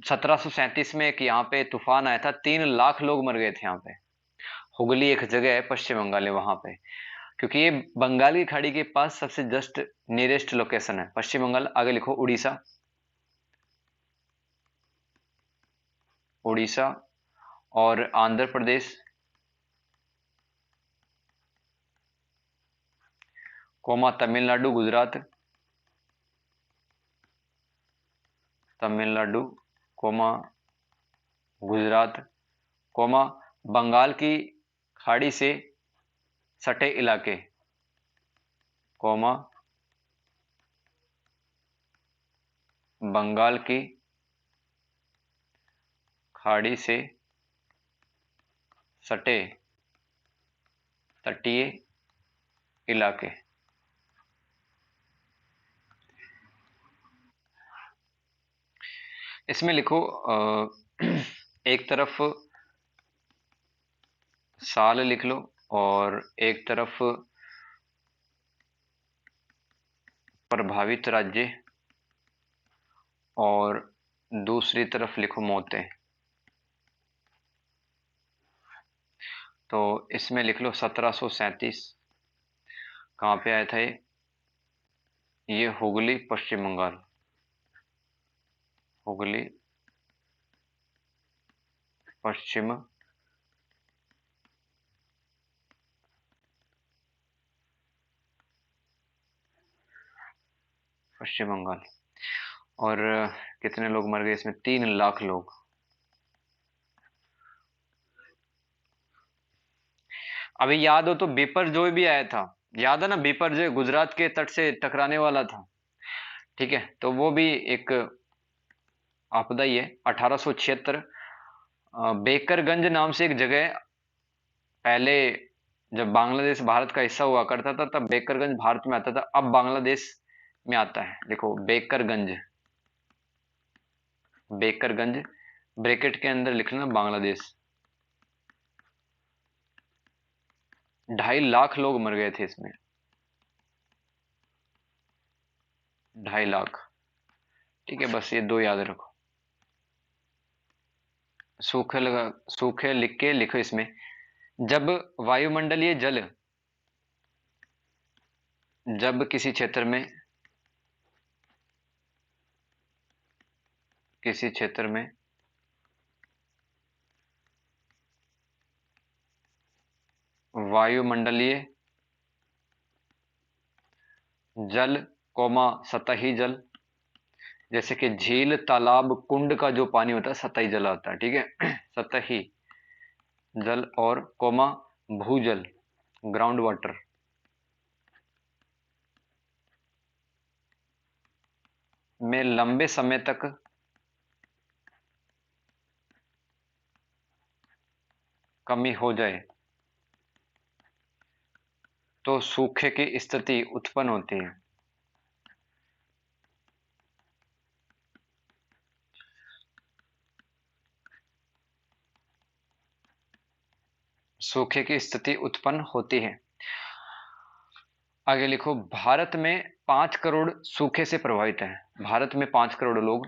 Speaker 1: 1737 में एक यहाँ पे तूफान आया था, 3 लाख लोग मर गए थे यहाँ पे। हुगली एक जगह है पश्चिम बंगाल में, वहां पे, क्योंकि ये बंगाल की खाड़ी के पास सबसे जस्ट नियरेस्ट लोकेशन है पश्चिम बंगाल। आगे लिखो उड़ीसा। उड़ीसा और आंध्र प्रदेश, तमिलनाडु, गुजरात, तमिलनाडु, गुजरात, बंगाल की खाड़ी से सटे इलाके, बंगाल की खाड़ी से सटे तटीय इलाके। इसमें लिखो एक तरफ साल लिख लो और एक तरफ प्रभावित राज्य और दूसरी तरफ लिखो मौतें। तो इसमें लिख लो 1737 कहाँ पे आया था ये हुगली पश्चिम बंगाल। हुगली पश्चिम बंगाल। और कितने लोग मर गए इसमें? 3 लाख लोग। अभी याद हो तो बिपरजॉय भी आया था, याद है ना? बिपरजॉय गुजरात के तट से टकराने वाला था, ठीक है? तो वो भी एक आपदा ही है। 1876 बेकरगंज नाम से एक जगह, पहले जब बांग्लादेश भारत का हिस्सा हुआ करता था तब बेकरगंज भारत में आता था, अब बांग्लादेश में आता है। देखो बेकरगंज, बेकरगंज ब्रैकेट के अंदर लिखना बांग्लादेश। 2.5 लाख लोग मर गए थे इसमें, 2.5 लाख। ठीक है, बस ये दो याद रखो। सूखे लगा, सूखे लिख के लिखो इसमें। जब वायुमंडलीय जल, जब किसी क्षेत्र में, किसी क्षेत्र में वायुमंडलीय जल, सतही जल, जैसे कि झील, तालाब, कुंड का जो पानी होता है सतही जल होता है, ठीक है? सतही जल और भूजल, ग्राउंड वाटर। में लंबे समय तक कमी हो जाए तो सूखे की स्थिति उत्पन्न होती है। सूखे की स्थिति उत्पन्न होती है। आगे लिखो, भारत में 5 करोड़ सूखे से प्रभावित हैं। भारत में 5 करोड़ लोग,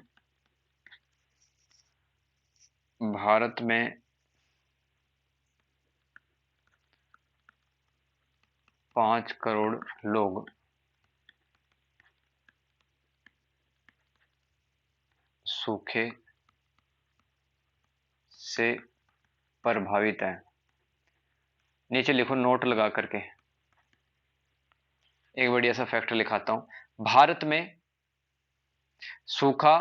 Speaker 1: भारत में 5 करोड़ लोग सूखे से प्रभावित हैं। नीचे लिखो नोट लगा करके, एक बढ़िया सा फैक्ट लिखाता हूं। भारत में सूखा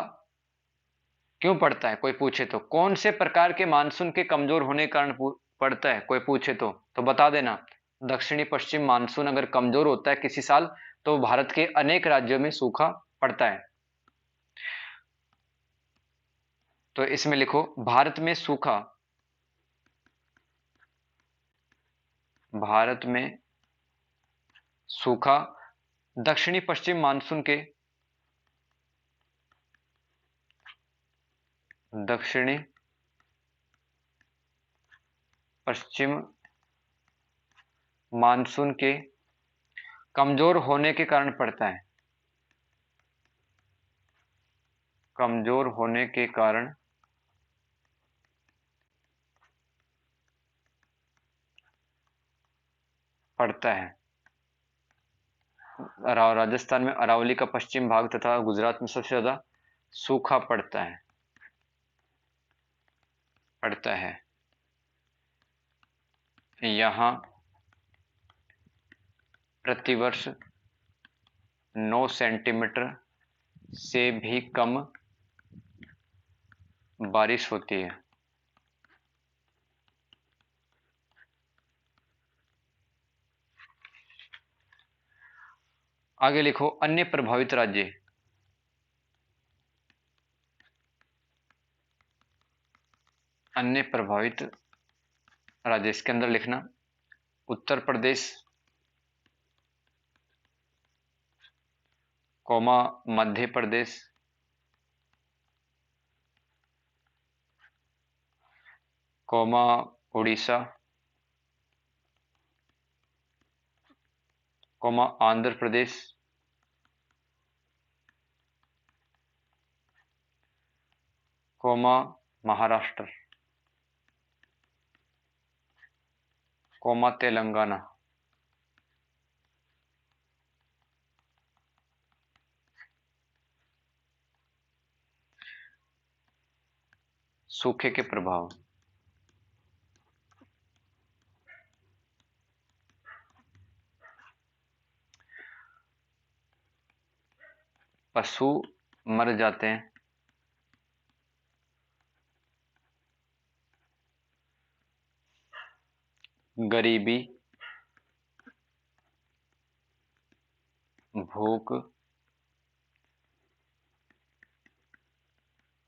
Speaker 1: क्यों पड़ता है, कोई पूछे तो? कौन से प्रकार के मानसून के कमजोर होने के कारण पड़ता है, कोई पूछे तो बता देना। दक्षिणी पश्चिम मानसून अगर कमजोर होता है किसी साल तो भारत के अनेक राज्यों में सूखा पड़ता है। तो इसमें लिखो, भारत में सूखा, भारत में सूखा दक्षिणी पश्चिम मानसून के, दक्षिणी पश्चिम मानसून के कमजोर होने के कारण पड़ता है। कमजोर होने के कारण पड़ता है। राजस्थान में अरावली का पश्चिम भाग तथा गुजरात में सबसे ज्यादा सूखा पड़ता है। यहाँ प्रतिवर्ष 9 सेंटीमीटर से भी कम बारिश होती है। आगे लिखो, अन्य प्रभावित राज्य। अन्य प्रभावित राज्य, इसके अंदर लिखना Uttar Pradesh, comma Madhya Pradesh, comma Orissa, comma Andhra Pradesh, comma Maharashtra, comma Telangana. सूखे के प्रभाव। पशु मर जाते हैं, गरीबी, भूख,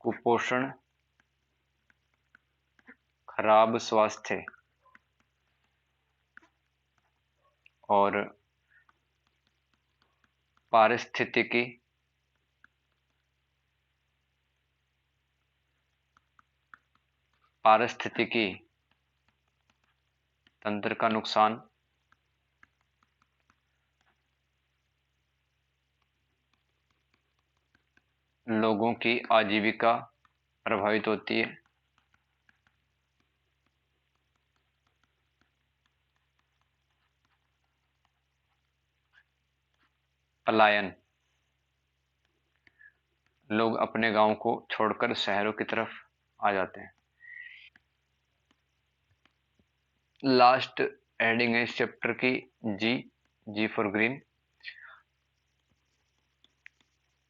Speaker 1: कुपोषण, खराब स्वास्थ्य और पारिस्थितिकी तंत्र का नुकसान, लोगों की आजीविका प्रभावित होती है, पलायन, लोग अपने गांव को छोड़कर शहरों की तरफ आ जाते हैं। लास्ट हेडिंग है इस चैप्टर की, जी फॉर ग्रीन।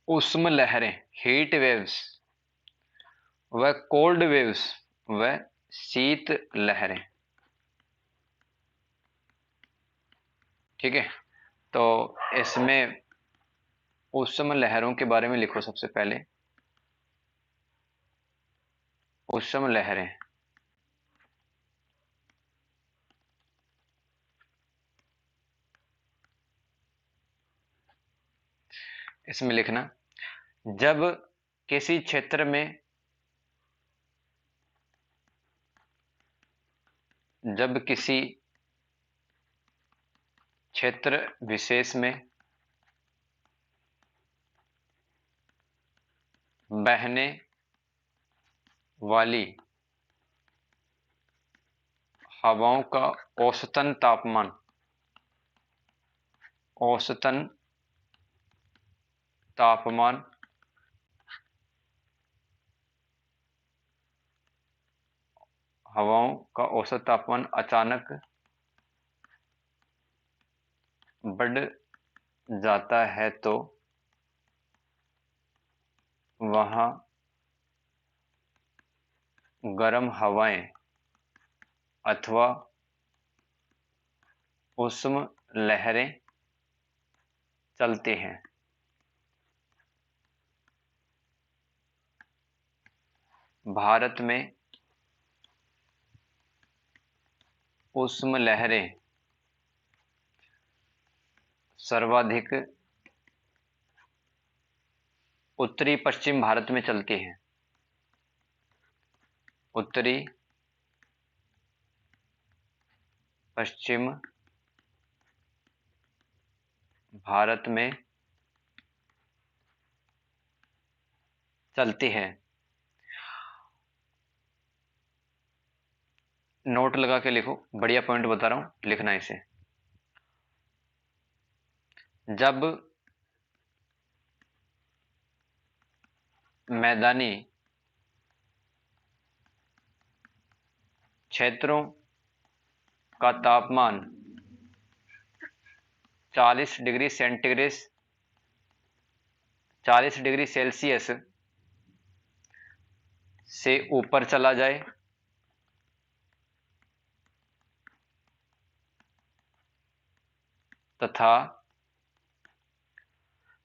Speaker 1: उष्म लहरें, हीट वेव्स, व कोल्ड वेव्स, व शीत लहरें। ठीक है, तो इसमें उष्ण लहरों के बारे में लिखो सबसे पहले। उष्ण लहरें, इसमें लिखना, जब किसी क्षेत्र में, जब किसी क्षेत्र विशेष में बहने वाली हवाओं का औसतन तापमान, औसतन तापमान हवाओं का औसत तापमान अचानक बढ़ जाता है तो वहां गर्म हवाएं अथवा उष्ण लहरें चलती हैं। भारत में उष्ण लहरें सर्वाधिक उत्तरी पश्चिम भारत में चलती हैं। उत्तरी पश्चिम भारत में चलती है। नोट लगा के लिखो, बढ़िया पॉइंट बता रहा हूं, लिखना इसे। जब मैदानी क्षेत्रों का तापमान 40 डिग्री सेंटीग्रेड, 40 डिग्री सेल्सियस से ऊपर चला जाए तथा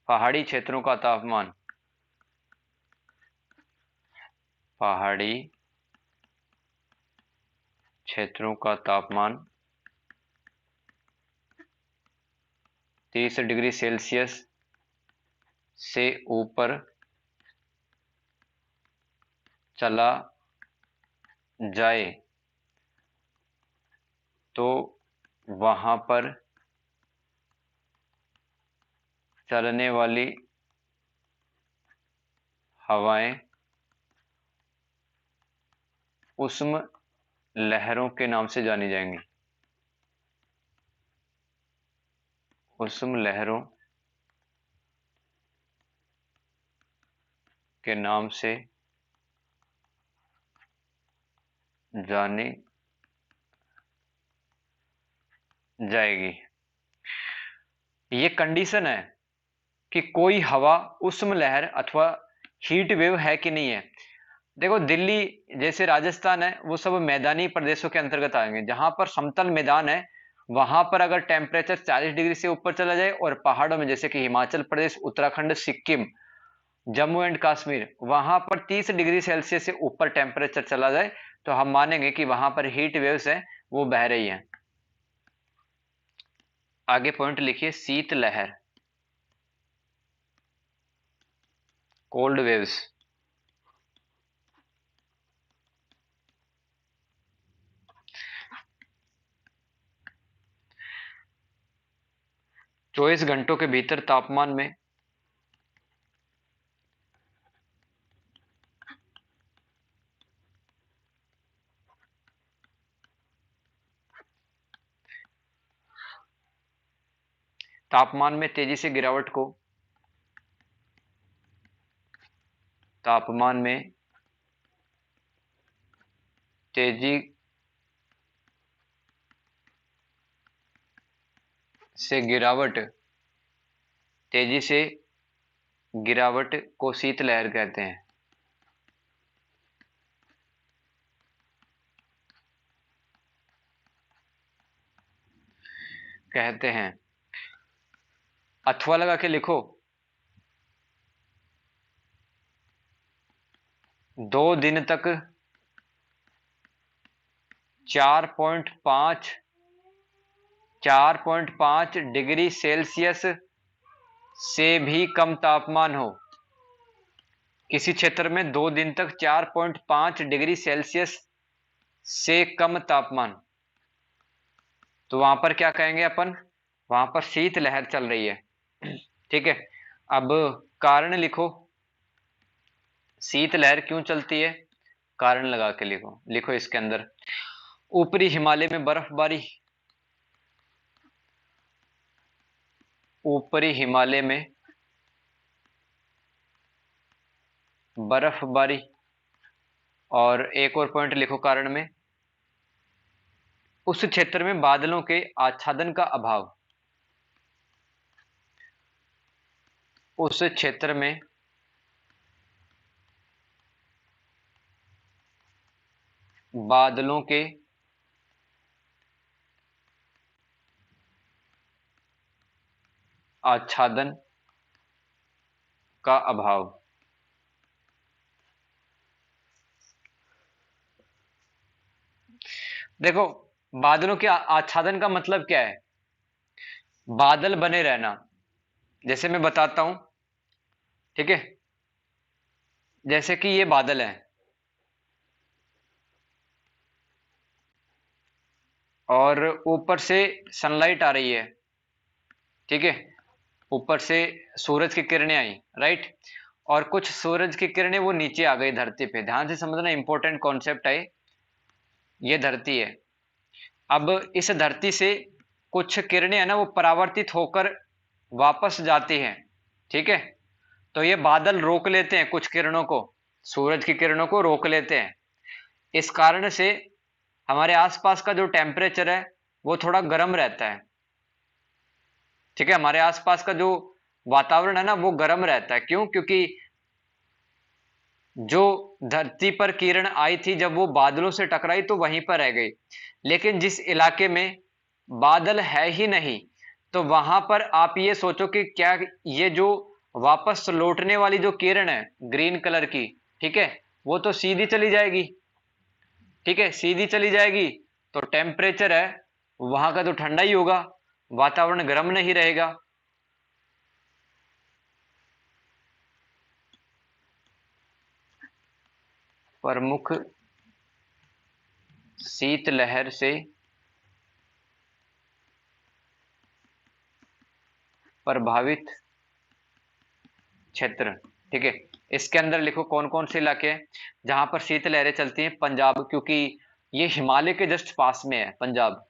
Speaker 1: पहाड़ी क्षेत्रों का तापमान, पहाड़ी क्षेत्रों का तापमान 30 डिग्री सेल्सियस से ऊपर चला जाए तो वहां पर चलने वाली हवाएं उष्ण लहरों के नाम से जानी जाएंगी। उष्ण लहरों के नाम से जानी जाएगी। ये कंडीशन है कि कोई हवा उष्ण लहर अथवा हीट वेव है कि नहीं है। देखो दिल्ली जैसे राजस्थान है वो सब मैदानी प्रदेशों के अंतर्गत आएंगे। जहां पर समतल मैदान है वहां पर अगर टेम्परेचर 40 डिग्री से ऊपर चला जाए और पहाड़ों में जैसे कि हिमाचल प्रदेश, उत्तराखंड, सिक्किम, जम्मू एंड कश्मीर, वहां पर 30 डिग्री सेल्सियस से ऊपर टेम्परेचर चला जाए तो हम मानेंगे कि वहां पर हीट वेव्स हैं वो बह रही हैं। आगे पॉइंट लिखिए, शीत लहर, कोल्ड वेव्स। चौबीस घंटों के भीतर तापमान में तापमान में तेजी से गिरावट को, तापमान में तेजी से गिरावट, तेजी से गिरावट को शीतलहर कहते हैं। कहते हैं, अथवा लगा के लिखो, 2 दिन तक 4.5 डिग्री सेल्सियस से भी कम तापमान हो। किसी क्षेत्र में 2 दिन तक 4.5 डिग्री सेल्सियस से कम तापमान, तो वहां पर क्या कहेंगे अपन, वहां पर शीत लहर चल रही है। ठीक है, अब कारण लिखो, शीत लहर क्यों चलती है, कारण लगा के लिखो। लिखो इसके अंदर, ऊपरी हिमालय में बर्फबारी, ऊपरी हिमालय में बर्फबारी, और एक और पॉइंट लिखो कारण में, उस क्षेत्र में बादलों के आच्छादन का अभाव, उस क्षेत्र में बादलों के आच्छादन का अभाव। देखो, बादलों के आच्छादन का मतलब क्या है, बादल बने रहना। जैसे मैं बताता हूं, ठीक है, जैसे कि ये बादल है और ऊपर से सनलाइट आ रही है, ठीक है, ऊपर से सूरज की किरणें आई, राइट, और कुछ सूरज की किरणें वो नीचे आ गई धरती पे। ध्यान से समझना, इंपॉर्टेंट कॉन्सेप्ट है, ये धरती है। अब इस धरती से कुछ किरणें है ना, वो परावर्तित होकर वापस जाती हैं, ठीक है, तो ये बादल रोक लेते हैं कुछ किरणों को, सूरज की किरणों को रोक लेते हैं। इस कारण से हमारे आसपास का जो टेम्परेचर है वो थोड़ा गर्म रहता है, ठीक है, हमारे आसपास का जो वातावरण है ना वो गर्म रहता है। क्यों? क्योंकि जो धरती पर किरण आई थी जब वो बादलों से टकराई तो वहीं पर रह गई, लेकिन जिस इलाके में बादल है ही नहीं, तो वहां पर आप ये सोचो कि क्या ये जो वापस लौटने वाली जो किरण है ग्रीन कलर की, ठीक है, वो तो सीधी चली जाएगी, ठीक है, सीधी चली जाएगी, तो टेम्परेचर है वहां का तो ठंडा ही होगा, वातावरण गर्म नहीं रहेगा। प्रमुख शीतलहर से प्रभावित क्षेत्र, ठीक है, इसके अंदर लिखो कौन कौन से इलाके हैं जहां पर शीतलहरें चलती हैं। पंजाब, क्योंकि ये हिमालय के जस्ट पास में है पंजाब,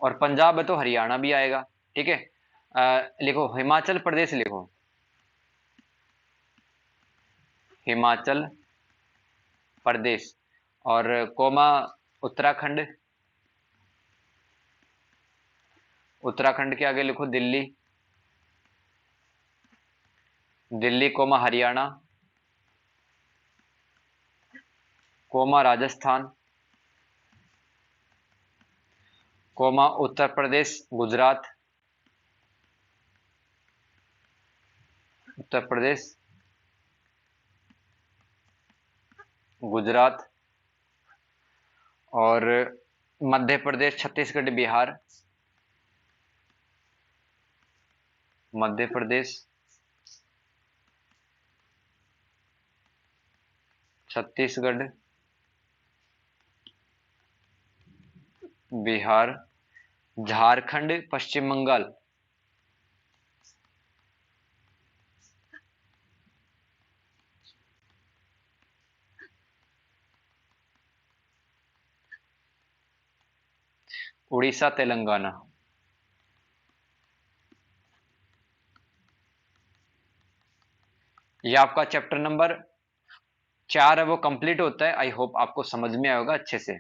Speaker 1: और पंजाब है तो हरियाणा भी आएगा, ठीक है। लिखो हिमाचल प्रदेश, लिखो हिमाचल प्रदेश, और कोमा उत्तराखंड, उत्तराखंड के आगे लिखो Delhi, Delhi comma Haryana, comma Rajasthan, comma Uttar Pradesh Gujarat, Uttar Pradesh Gujarat, और मध्य प्रदेश छत्तीसगढ़ बिहार, मध्य प्रदेश छत्तीसगढ़ बिहार, झारखंड पश्चिम बंगाल, उड़ीसा तेलंगाना। ये आपका चैप्टर नंबर 4 है वो कंप्लीट होता है। आई होप आपको समझ में आएगा अच्छे से।